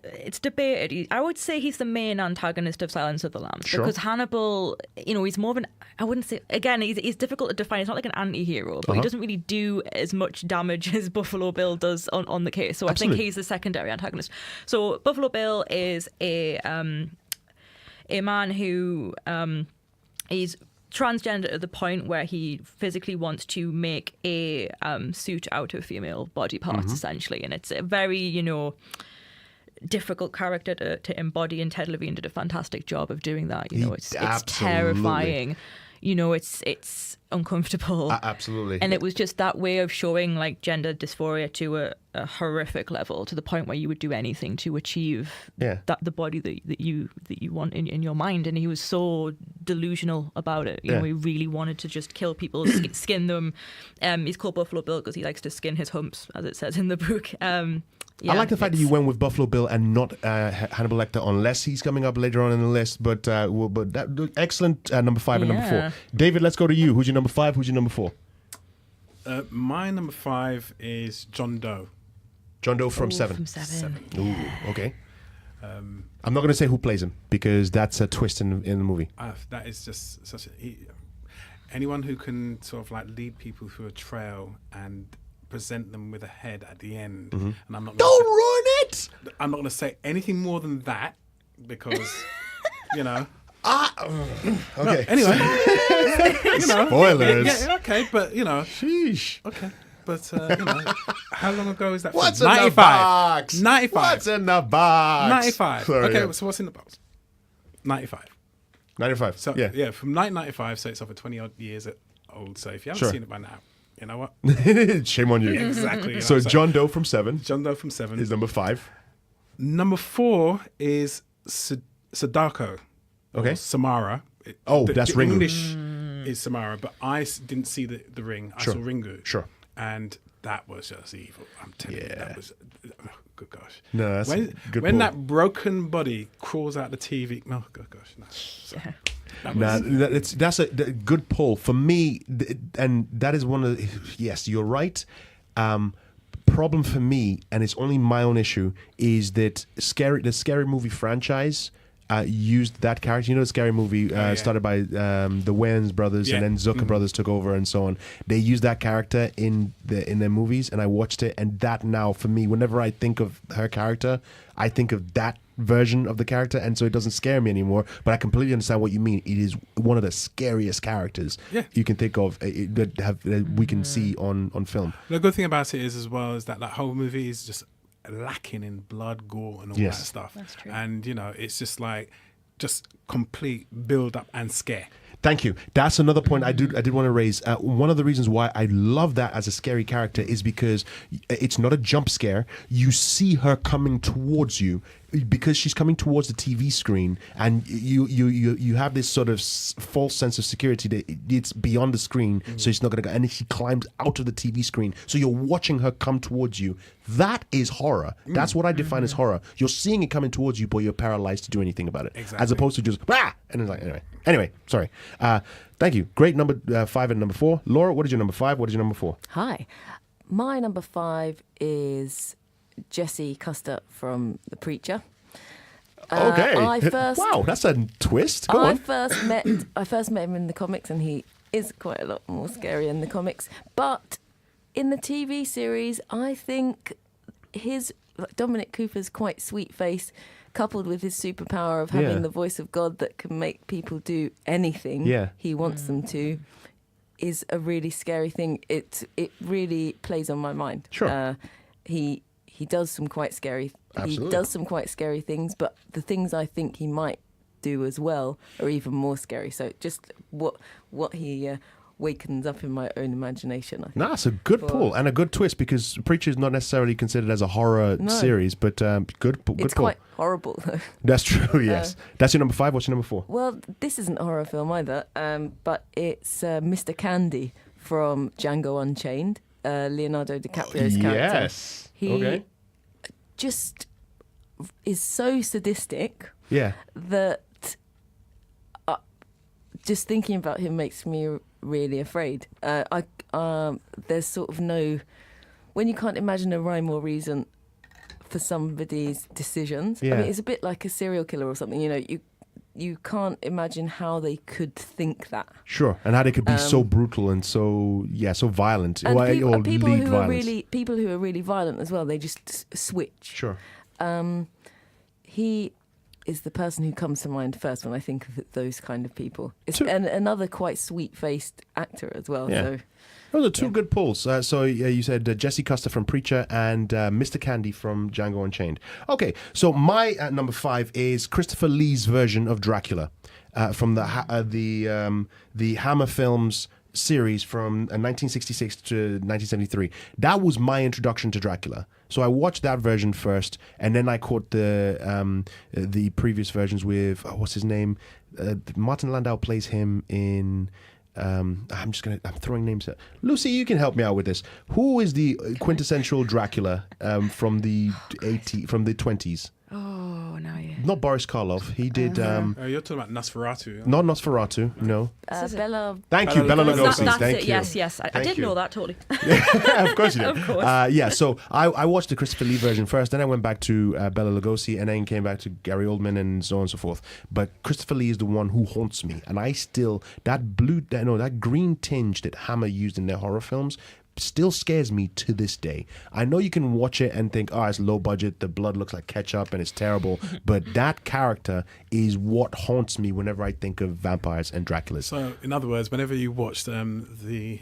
S8: it's debated. I would say he's the main antagonist of Silence of the Lambs.
S5: Sure.
S8: Because Hannibal, he's more of an, I wouldn't say, again, he's difficult to define. He's not like an anti-hero, but he doesn't really do as much damage as Buffalo Bill does on the case. So Absolutely. I think he's the secondary antagonist. So Buffalo Bill is a man who is transgender to the point where he physically wants to make a suit out of female body parts, essentially. And it's a very, difficult character to embody, and Ted Levine did a fantastic job of doing that. It's terrifying. It's uncomfortable.
S5: Absolutely.
S8: And it was just that way of showing like gender dysphoria to a horrific level, to the point where you would do anything to achieve the body that you want in your mind. And he was so delusional about it. He really wanted to just kill people, skin them. He's called Buffalo Bill because he likes to skin his humps, as it says in the book.
S5: I like the fact that you went with Buffalo Bill and not Hannibal Lecter, unless he's coming up later on in the list. But that excellent number 5 and number 4. David, let's go to you. Who's your number 5? Who's your number 4?
S7: My number 5 is John Doe.
S5: John Doe from Seven.
S8: From Seven.
S5: Ooh, okay. I'm not going to say who plays him because that's a twist in the movie.
S7: That is just such anyone who can sort of like lead people through a trail and present them with a head at the end. And I'm not.
S5: Don't ruin it.
S7: I'm not going to say anything more than that because,
S5: Okay.
S7: No, anyway.
S5: Spoilers.
S7: Yeah, okay, but
S5: Sheesh.
S7: Okay, but how long ago is that?
S5: What's
S7: film?
S5: in
S7: 95.
S5: the box?
S7: 95.
S5: What's in the box?
S7: 95.
S5: Sorry,
S7: okay, so what's in the box? 95.
S5: 95.
S7: So
S5: yeah,
S7: from 1995, so it's over 20 odd years old. So if you haven't seen it by now, you know what?
S5: Shame on you.
S7: Yeah, exactly.
S5: So John Doe from Seven.
S7: John Doe from Seven
S5: is number 5.
S7: Number 4 is Sadako.
S5: Okay.
S7: Samara.
S5: That's Ringu.
S7: English is Samara, but I didn't see the ring. I saw Ringu.
S5: Sure.
S7: And that was just evil. I'm telling you, that was. Good gosh.
S5: No, that's
S7: when
S5: pull.
S7: that broken body crawls out the TV. Oh, good gosh. No. So,
S5: that's a good pull for me, and that is one of the, yes, you're right. Problem for me, and it's only my own issue, is that the scary movie franchise used that character. The Scary Movie started by the Wayans brothers, and then Zucker brothers took over, and so on. They used that character in their movies, and I watched it, and that now for me, whenever I think of her character, I think of that version of the character, and so it doesn't scare me anymore. But I completely understand what you mean. It is one of the scariest characters you can think of that we can see on film.
S7: The good thing about it is, as well, is that whole movie is just lacking in blood, gore, and all that stuff.
S8: That's true.
S7: And it's just like complete build up and scare.
S5: Thank you. That's another point I did want to raise. One of the reasons why I love that as a scary character is because it's not a jump scare. You see her coming towards you because she's coming towards the TV screen, and you have this sort of false sense of security that it's beyond the screen, so it's not going to go. And she climbs out of the TV screen, so you're watching her come towards you. That is horror. That's what I define as horror. You're seeing it coming towards you, but you're paralyzed to do anything about it.
S7: Exactly.
S5: As opposed to just and it's like anyway. Sorry. Thank you. Great number 5 and number 4. Laura, what is your number 5? What is your number 4?
S6: Hi. My number 5 is Jesse Custer from The Preacher.
S5: Okay.
S6: Wow,
S5: that's a twist. Go
S6: I
S5: on.
S6: first met him in the comics, and he is quite a lot more scary in the comics. But in the TV series, I think Dominic Cooper's quite sweet face, coupled with his superpower of having the voice of God that can make people do anything he wants them to, is a really scary thing. It really plays on my mind.
S5: Sure.
S6: He does some quite scary.
S5: Absolutely.
S6: He does some quite scary things, but the things I think he might do as well are even more scary. So just what he wakens up in my own imagination. I think.
S5: No, it's a good pull and a good twist, because Preacher is not necessarily considered as a horror series, but good pull.
S6: It's quite horrible, though.
S5: That's true, yes. That's your number 5. What's your number 4?
S6: Well, this isn't a horror film either, but it's Mr. Candi from Django Unchained, Leonardo DiCaprio's character.
S5: Yes.
S6: He just is so sadistic that just thinking about him makes me really afraid. There's sort of no... When you can't imagine a rhyme or reason for somebody's decisions, I mean, it's a bit like a serial killer or something, you can't imagine how they could think that.
S5: Sure, and how they could be so brutal and so violent.
S6: And people who
S5: are
S6: really violent as well, they just switch.
S5: Sure.
S6: He is the person who comes to mind first when I think of those kind of people. It's another quite sweet-faced actor as well.
S5: Yeah.
S6: So.
S5: Those are two good pulls. So you said Jesse Custer from Preacher and Mr. Candi from Django Unchained. Okay, so my number 5 is Christopher Lee's version of Dracula from the Hammer Films series from 1966 to 1973. That was my introduction to Dracula. So I watched that version first, and then I caught the previous versions with what's his name? Martin Landau plays him in. I'm throwing names out. Lucy, you can help me out with this. Who is the quintessential Dracula from the 20s?
S8: Oh, no, yeah.
S5: Not Boris Karloff. He did.
S7: You're talking about Nosferatu.
S5: Not Nosferatu. No.
S6: Bella.
S5: Thank you, Bella Lugosi.
S8: That's
S5: Thank
S8: it.
S5: you.
S8: Yes. I did know that totally.
S5: Of course you did.
S8: Of course.
S5: Yeah. So I watched the Christopher Lee version first. Then I went back to Bella Lugosi, and then came back to Gary Oldman, and so on and so forth. But Christopher Lee is the one who haunts me, and I still that green tinge that Hammer used in their horror films still scares me to this day. I know you can watch it and think, it's low budget, the blood looks like ketchup and it's terrible, but that character is what haunts me whenever I think of vampires and Draculas.
S7: So, in other words, whenever you watched the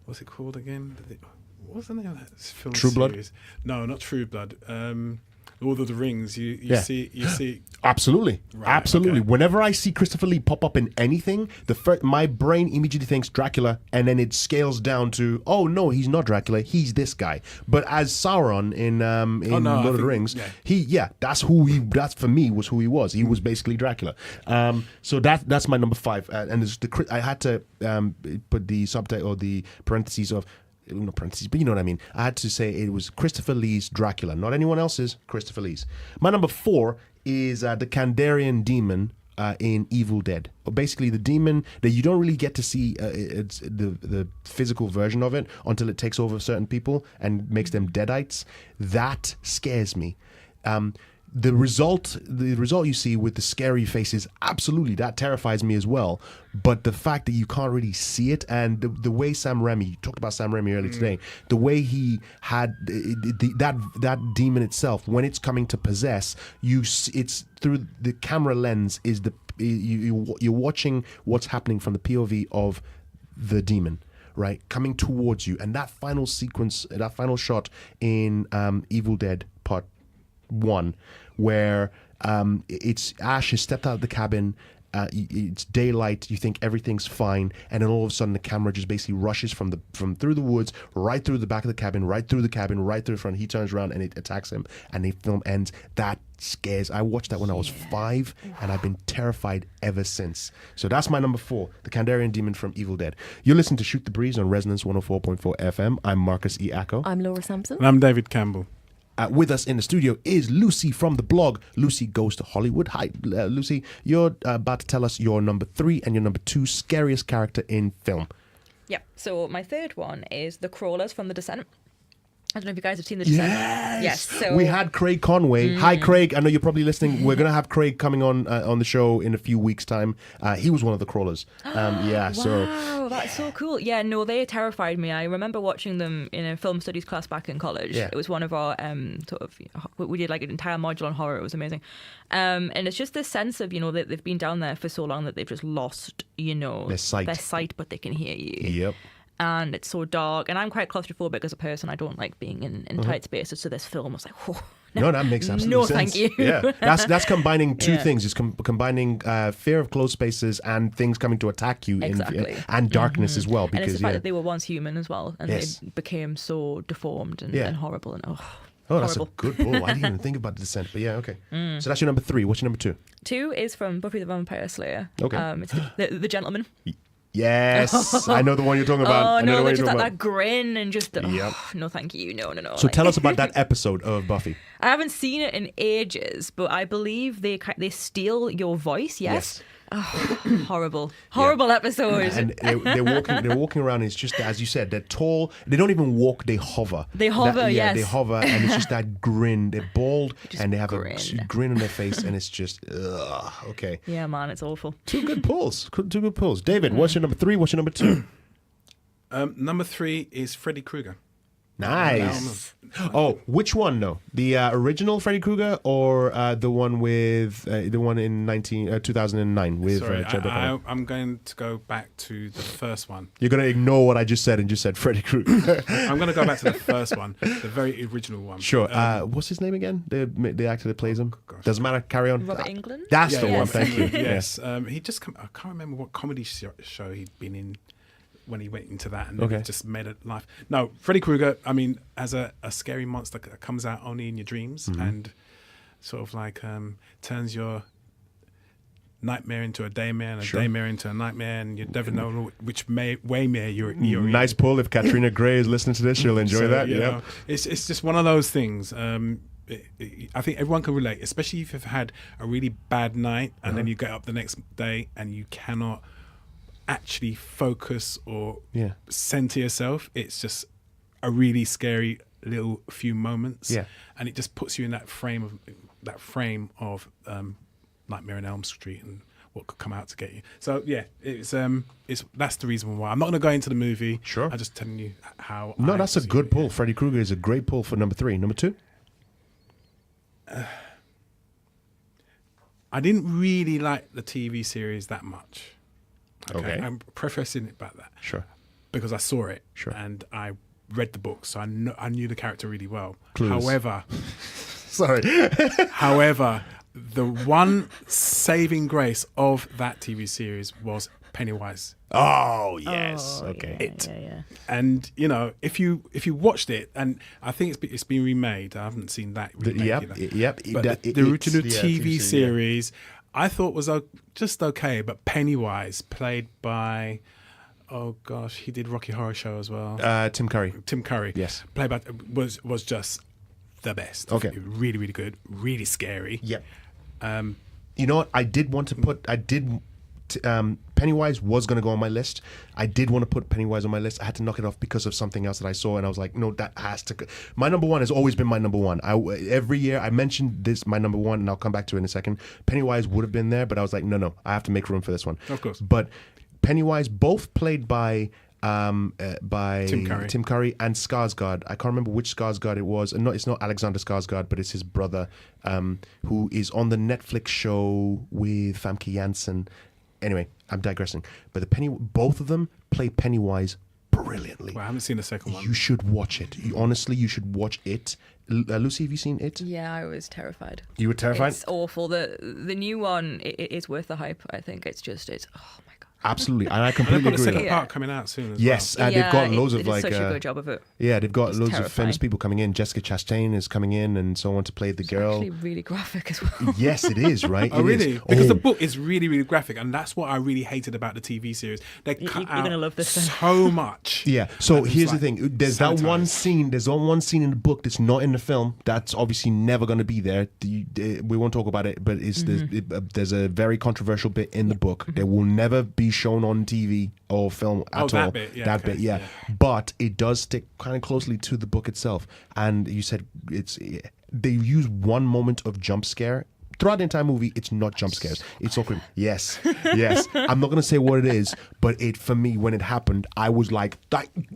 S7: what's it called again? What's the name of that film
S5: True Blood?
S7: series? No, not True Blood. Lord of the Rings. You see.
S5: Absolutely,
S7: Right,
S5: absolutely.
S7: okay.
S5: Whenever I see Christopher Lee pop up in anything, my brain immediately thinks Dracula, and then it scales down to, oh no, he's not Dracula, he's this guy. But as Sauron in Lord of the Rings, that's for me was who he was. He was basically Dracula. So that's my number 5, and I had to put the subtitle or the parentheses of. No parentheses, but you know what I mean. I had to say it was Christopher Lee's Dracula, not anyone else's, Christopher Lee's. My number 4 is the Kandarian demon in Evil Dead. Or basically the demon that you don't really get to see it's the physical version of it until it takes over certain people and makes them deadites. That scares me. The result you see with the scary faces, absolutely, that terrifies me as well. But the fact that you can't really see it, and the way Sam Raimi, you talked about Sam Raimi earlier today, the way he had that demon itself, when it's coming to possess, it's through the camera lens, is you're watching what's happening from the POV of the demon. Right, coming towards you, and that final sequence, that final shot in Evil Dead Part 1, where it's Ash has stepped out of the cabin, it's daylight, you think everything's fine, and then all of a sudden the camera just basically rushes from through the woods, right through the back of the cabin, right through the front. He turns around and it attacks him, and the film ends. That scares. I watched that when I was 5, and I've been terrified ever since. So that's my number 4, the Kandarian demon from Evil Dead. You're listening to Shoot the Breeze on Resonance 104.4 FM. I'm Marcus E. Acko.
S6: I'm Laura Sampson.
S7: And I'm David Campbell.
S5: With us in the studio is Lucy from the blog Lucy Goes to Hollywood. Hi, Lucy. You're about to tell us your number 3 and your number 2 scariest character in film.
S8: Yeah. So my third one is the Crawlers from The Descent. I don't know if you guys have seen The Descent. Yes. So
S5: we had Craig Conway. Hi, Craig. I know you're probably listening. We're going to have Craig coming on the show in a few weeks' time. He was one of the crawlers.
S8: Wow, that's so cool. Yeah, no, they terrified me. I remember watching them in a film studies class back in college. Yeah. It was one of our we did like an entire module on horror. It was amazing. And it's just this sense of, that they've been down there for so long that they've just lost, their sight, but they can hear you.
S5: Yep.
S8: And it's so dark, and I'm quite claustrophobic as a person. I don't like being in tight spaces, so this film was like, whoa.
S5: No, that makes absolute sense.
S8: No, thank you.
S5: Yeah, that's combining two things. It's combining fear of closed spaces and things coming to attack you, and darkness as well. Because
S8: and it's the fact that they were once human as well, and they became so deformed and horrible. And
S5: Oh, that's a good pull. I didn't even think about The Descent, but yeah, okay. So that's your number 3. What's your number 2?
S8: 2 is from Buffy the Vampire Slayer.
S5: Okay.
S8: It's the Gentleman.
S5: Yes, I know the one you're talking about.
S8: Oh, no, just that grin and just, no, thank you, no.
S5: So tell us about that episode of Buffy.
S8: I haven't seen it in ages, but I believe they steal your voice, yes? Oh, horrible episode.
S5: And they're walking around. And it's just, as you said, they're tall. They don't even walk. They hover.
S8: Yes.
S5: They hover, and it's just that grin. They're bald, and they have a grin on their face, and it's just okay.
S8: Yeah, man, it's awful.
S5: Two good pulls. David, what's your number 3? What's your number 2?
S7: Number 3 is Freddy Krueger.
S5: Nice. Oh, which one? No, the original Freddy Krueger or the one with the one in 2009 with?
S7: Sorry,
S5: Chad O'Connor?
S7: I'm going to go back to the first one.
S5: You're gonna ignore what I just said and just said Freddy Krueger.
S7: I'm going to go back to the first one, the very original one.
S5: Sure. What's his name again? The actor that plays him. Doesn't matter. Carry on.
S8: Robert Englund?
S5: That's the
S7: Yeah,
S5: one. Thank you.
S7: Yes. He just. I can't remember what comedy show he'd been in when he went into that, and then
S5: Okay.
S7: he just made it life. No, Freddy Krueger. I mean, as a scary monster that comes out only in your dreams and sort of like turns your nightmare into a daymare and a daymare into a nightmare, and you never know which waymare you're in.
S5: Nice pull. If Katrina Gray is listening to this, she'll enjoy
S7: So,
S5: that.
S7: you
S5: Yeah.
S7: know, it's just one of those things. I think everyone can relate, especially if you've had a really bad night and then you get up the next day and you cannot actually focus or center yourself. It's just a really scary little few moments, and it just puts you in that frame of Nightmare on Elm Street and what could come out to get you. So yeah, it's that's the reason why I'm not going to go into the movie. Sure, I'm just telling you how.
S5: No, that's a good pull. Freddy Krueger is a great pull for number 3. Number 2.
S7: I didn't really like the TV series that much.
S5: Okay.
S7: I'm prefacing it about that.
S5: Sure.
S7: Because I saw it.
S5: Sure.
S7: And I read the book, so I knew the character really well.
S5: Clueless.
S7: However,
S5: sorry.
S7: However, the one saving grace of that TV series was Pennywise.
S5: Oh yes. Okay.
S7: And you know, if you watched it, and I think it's been remade. I haven't seen that remake either. But the original TV series, I thought was just okay. But Pennywise, played by, oh gosh, he did Rocky Horror Show as well.
S5: Tim Curry.
S7: Tim Curry.
S5: Yes.
S7: Played by was just the best.
S5: Okay.
S7: Really, really good. Really scary.
S5: Yep. You know what? I did want to put. Pennywise was going to go on my list. I did want to put Pennywise on my list. I had to knock it off because of something else that I saw, and I was like, no, that has to go. My number 1 has always been my number 1. Every year I mentioned this, my number 1, and I'll come back to it in a second. Pennywise would have been there, but I was like, no, I have to make room for this one.
S7: Of course.
S5: But Pennywise, both played by Tim Curry and Skarsgård. I can't remember which Skarsgård it was. No, it's not Alexander Skarsgård, but it's his brother, who is on the Netflix show with Famke Janssen. Anyway, I'm digressing. But both of them play Pennywise brilliantly.
S7: Well, I haven't seen the second one.
S5: You should watch it. Honestly, you should watch it. Lucy, have you seen it?
S8: Yeah, I was terrified.
S5: You were terrified?
S8: It's awful. The new one is worth the hype. I think it's oh my god.
S5: Absolutely, and I
S7: They've
S5: completely
S7: got the
S5: agree with
S7: second
S5: that.
S7: part coming out soon as
S5: Yes,
S7: well.
S5: they've got loads of
S8: they
S5: like
S8: did such a good job of it.
S5: Yeah, they've got
S8: It's
S5: loads of
S8: terrifying.
S5: famous people coming in. Jessica Chastain is coming in, and so on to play the girl.
S8: Actually, really graphic as well.
S5: Yes, it is, right?
S7: Oh,
S5: It
S7: really?
S5: is.
S7: Because the
S5: Oh.
S7: book is really, really graphic, and that's what I really hated about the TV series. They cut
S8: you're
S7: out
S8: gonna love this then.
S7: so much.
S5: Yeah. So
S7: And it was
S5: here's
S7: like
S5: the thing. There's that one
S7: sanitized.
S5: scene. There's one scene in the book that's not in the film. That's obviously never going to be there. We won't talk about it, but there's a very controversial bit in the book that will never be shown on TV or film at all.
S7: that bit, yeah,
S5: That
S7: okay,
S5: bit, yeah.
S7: yeah.
S5: But it does stick kind of closely to the book itself. And you said they use one moment of jump scare. Throughout the entire movie, it's not jump scares. It's all creepy. Yes, yes. I'm not going to say what it is, but for me, when it happened, I was like,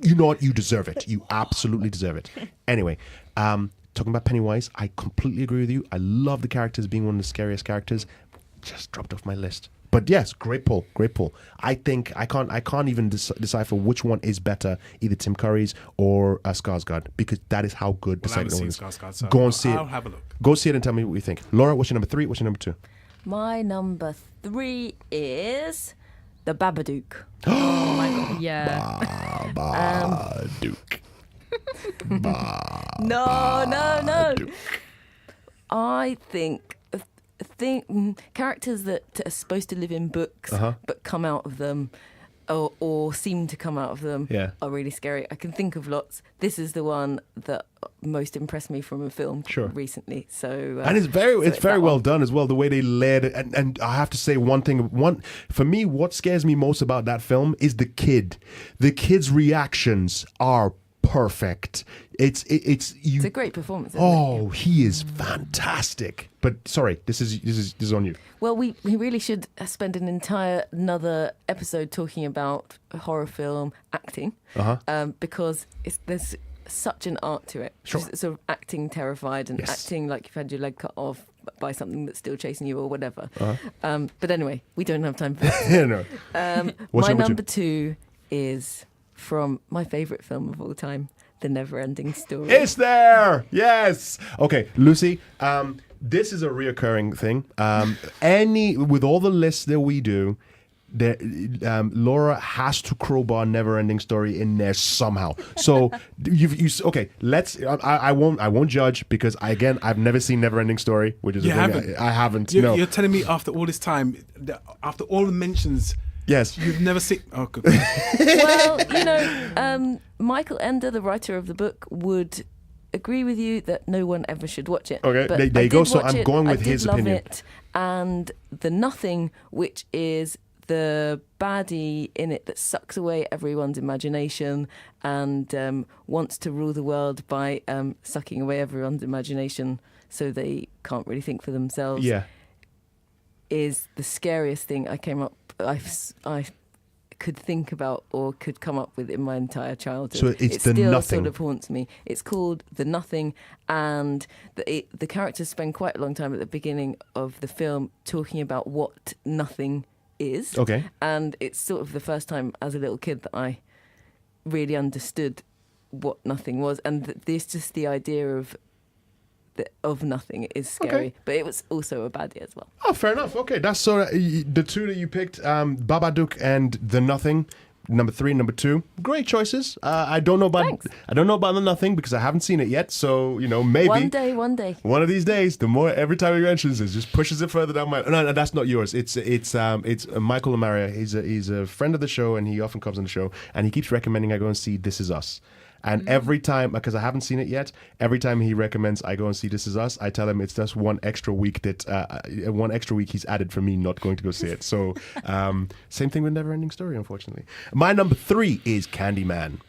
S5: you know what? You deserve it. You absolutely deserve it. Anyway, talking about Pennywise, I completely agree with you. I love the characters being one of the scariest characters. Just dropped off my list. But yes, great pull, great pull. I think I can't even decipher which one is better, either Tim Curry's or Skarsgård, because that is how good the
S7: Well, I haven't
S5: second one
S7: seen
S5: is.
S7: Skarsgård, so
S5: Go and see
S7: I'll
S5: it.
S7: have a look.
S5: Go see it and tell me what you think. Laura, what's your number 3? What's your number 2?
S6: My number 3 is The Babadook.
S8: Oh my god. Yeah.
S5: Duke.
S6: No. I think characters that are supposed to live in books but come out of them or seem to come out of them are really scary. I can think of lots. This is the one that most impressed me from a film recently. So
S5: and it's very well done as well, the way they led it. And I have to say one thing. For me, what scares me most about that film is the kid. The kid's reactions are perfect. It's
S6: a great performance. Isn't
S5: Oh, he is fantastic. But sorry, this is on you.
S6: Well, we really should spend another episode talking about horror film acting, because there's such an art to it.
S5: Sure.
S6: Just sort of acting terrified and
S5: Yes.
S6: acting like you've had your leg cut off by something that's still chasing you or whatever.
S5: Uh-huh.
S6: But anyway, we don't have time for that.
S5: Yeah, no. What's
S6: My
S5: number
S6: number two is from my favourite film of all time, The Never-Ending Story.
S5: It's there. Yes. Okay, Lucy. This is a reoccurring thing. With all the lists that we do, Laura has to crowbar Never-Ending Story in there somehow. So okay. I won't judge because I've never seen Never-Ending Story, which is
S7: You
S5: a thing
S7: haven't?
S5: I haven't.
S7: You're,
S5: No.
S7: you're telling me after all this time, after all the mentions,
S5: Yes.
S7: you've never seen. Oh, good.
S6: Well, Michael Ender, the writer of the book, would agree with you that no one ever should watch it.
S5: Okay,
S6: But
S5: there
S6: I
S5: you go.
S6: did
S5: So
S6: watch
S5: I'm
S6: it,
S5: going
S6: I
S5: with
S6: did
S5: his
S6: love
S5: opinion.
S6: It, and The Nothing, which is the baddie in it that sucks away everyone's imagination and wants to rule the world by sucking away everyone's imagination so they can't really think for themselves.
S5: Yeah.
S6: Is the scariest thing I could think about or could come up with in my entire childhood.
S5: So it's
S6: it
S5: The
S6: still
S5: Nothing.
S6: sort of haunts me. It's called The Nothing, and the characters spend quite a long time at the beginning of the film talking about what nothing is.
S5: Okay.
S6: And it's sort of the first time as a little kid that I really understood what nothing was, and there's just the idea of nothing is scary.
S5: Okay.
S6: But it was also a baddie as well.
S5: Oh, fair enough. Okay, that's so the two that you picked, Babadook and The Nothing, number 3, number 2. Great choices. I don't know about The Nothing because I haven't seen it yet. So maybe
S6: One day.
S5: one of these days, the more every time he mentions it, just pushes it further down my. No, that's not yours. It's Michael Lamaria. He's a friend of the show, and he often comes on the show, and he keeps recommending I go and see This Is Us. And every time, because I haven't seen it yet, every time he recommends I go and see This Is Us, I tell him it's just one extra week he's added for me not going to go see it. So same thing with Never-Ending Story, unfortunately. My number 3 is Candyman.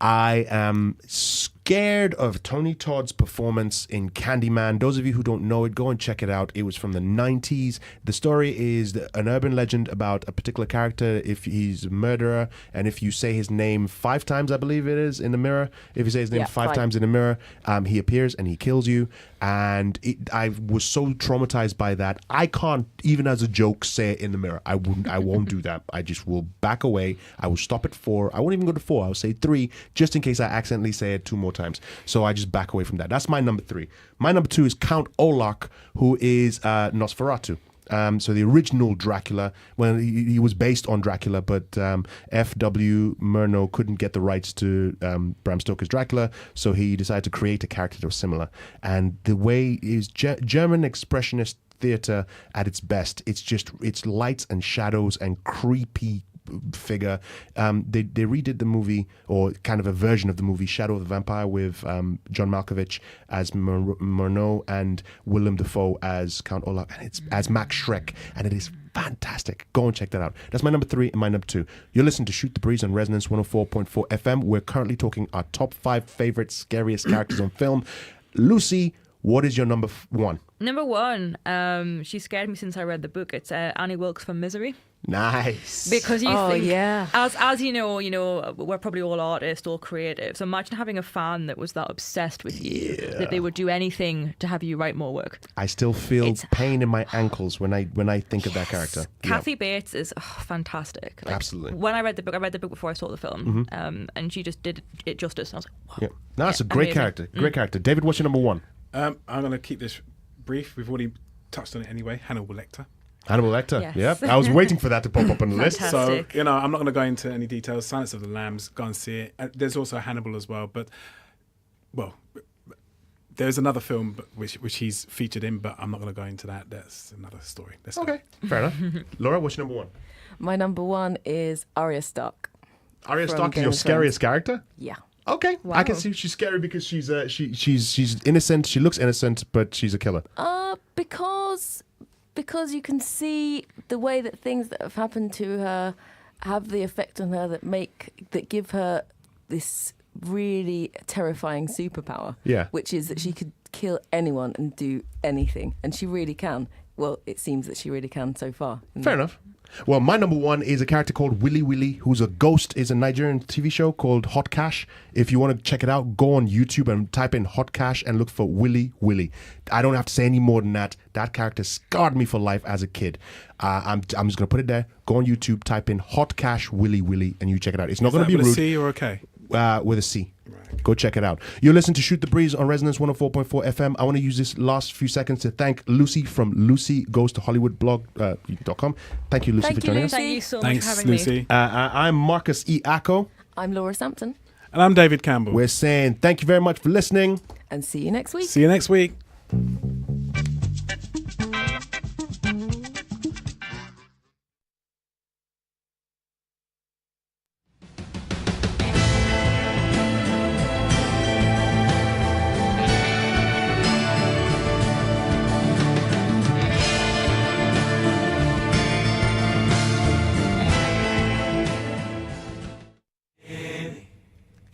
S5: I am scared of Tony Todd's performance in Candyman. Those of you who don't know it, go and check it out. It was from the 90s. The story is an urban legend about a particular character. If he's a murderer, and if you say his name 5 times, I believe it is, in the mirror. If you say his name 5 times in the mirror, he appears and he kills you. And I was so traumatized by that. I can't, even as a joke, say it in the mirror. I won't do that. I just will back away. I will stop at 4. I won't even go to 4. I'll say 3, just in case I accidentally say it 2 more times. So I just back away from that. That's my number 3. My number 2 is Count Olaf, who is Nosferatu. So the original Dracula, well, he was based on Dracula, but F.W. Murnau couldn't get the rights to Bram Stoker's Dracula, so he decided to create a character that was similar. And the way is German expressionist theater at its best. It's lights and shadows and creepy figure. They redid the movie, or kind of a version of the movie Shadow of the Vampire, with John Malkovich as Murnau and Willem Dafoe as Count Olaf, and it's as Max Schreck, and it is fantastic. Go and check that out. That's my number 3 and my number 2. You're listening to Shoot the Breeze on Resonance 104.4 FM. We're currently talking our top 5 favorite scariest characters on film. Lucy, what is your number 1?
S8: Number 1, she scared me since I read the book. It's Annie Wilkes from Misery.
S5: Nice.
S8: Because you think,
S6: yeah.
S8: as you know, we're probably all artists, all creative. So imagine having a fan that was that obsessed with you that they would do anything to have you write more work.
S5: I still feel pain in my ankles when I think of that character.
S8: Kathy Bates is fantastic.
S5: Absolutely.
S8: When I read the book before I saw the film, and she just did it justice. I was like, wow.
S5: Yeah. No, it's a great character. Great character. David, what's your number 1?
S7: I'm going to keep this brief. We've already touched on it anyway. Hannibal Lecter.
S5: Hannibal Lecter.
S8: Yes.
S5: Yep. I was waiting for that to pop up on the list.
S7: So,
S8: Fantastic.
S7: I'm not going to go into any details. Silence of the Lambs, go and see it. There's also Hannibal as well, but, there's another film which he's featured in, but I'm not going to go into that. That's another story. Let's
S5: Okay, fair enough. Laura, what's your number 1?
S6: My number 1 is Arya Stark.
S5: Arya
S6: From
S5: Stark is
S6: Game
S5: your
S6: of Thrones.
S5: scariest character?
S6: Yeah.
S5: Okay,
S8: Wow.
S5: I can see she's scary because she's innocent. She looks innocent, but she's a killer.
S6: Because you can see the way that things that have happened to her have the effect on her that give her this really terrifying superpower.
S5: Yeah.
S6: Which is that she could kill anyone and do anything, and she really can. Well, it seems that she really can so far.
S5: Fair enough. Well, my number one is a character called Willy Willy, who's a ghost. Is a Nigerian TV show called Hot Cash. If you want to check it out, go on YouTube and type in Hot Cash and look for Willy Willy. I don't have to say any more than that. That character scarred me for life as a kid. I'm just gonna put it there. Go on YouTube, type in Hot Cash Willy Willy, and you check it out. It's not gonna be rude.
S7: With a C or a K?
S5: With a C. Right. Go check it out. You're listening to Shoot the Breeze on Resonance 104.4 FM. I want to use this last few seconds to thank Lucy from LucyGoesToHollywoodblog.com. Thank you, Lucy, for joining us.
S8: Thank you so much for having
S7: Lucy.
S8: me.
S5: I'm Marcus E. Acko.
S6: I'm Laura Sampson.
S7: And I'm David Campbell.
S5: We're saying thank you very much for listening.
S6: And see you next week.
S7: See you next week.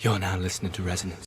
S9: You're now listening to Resonance.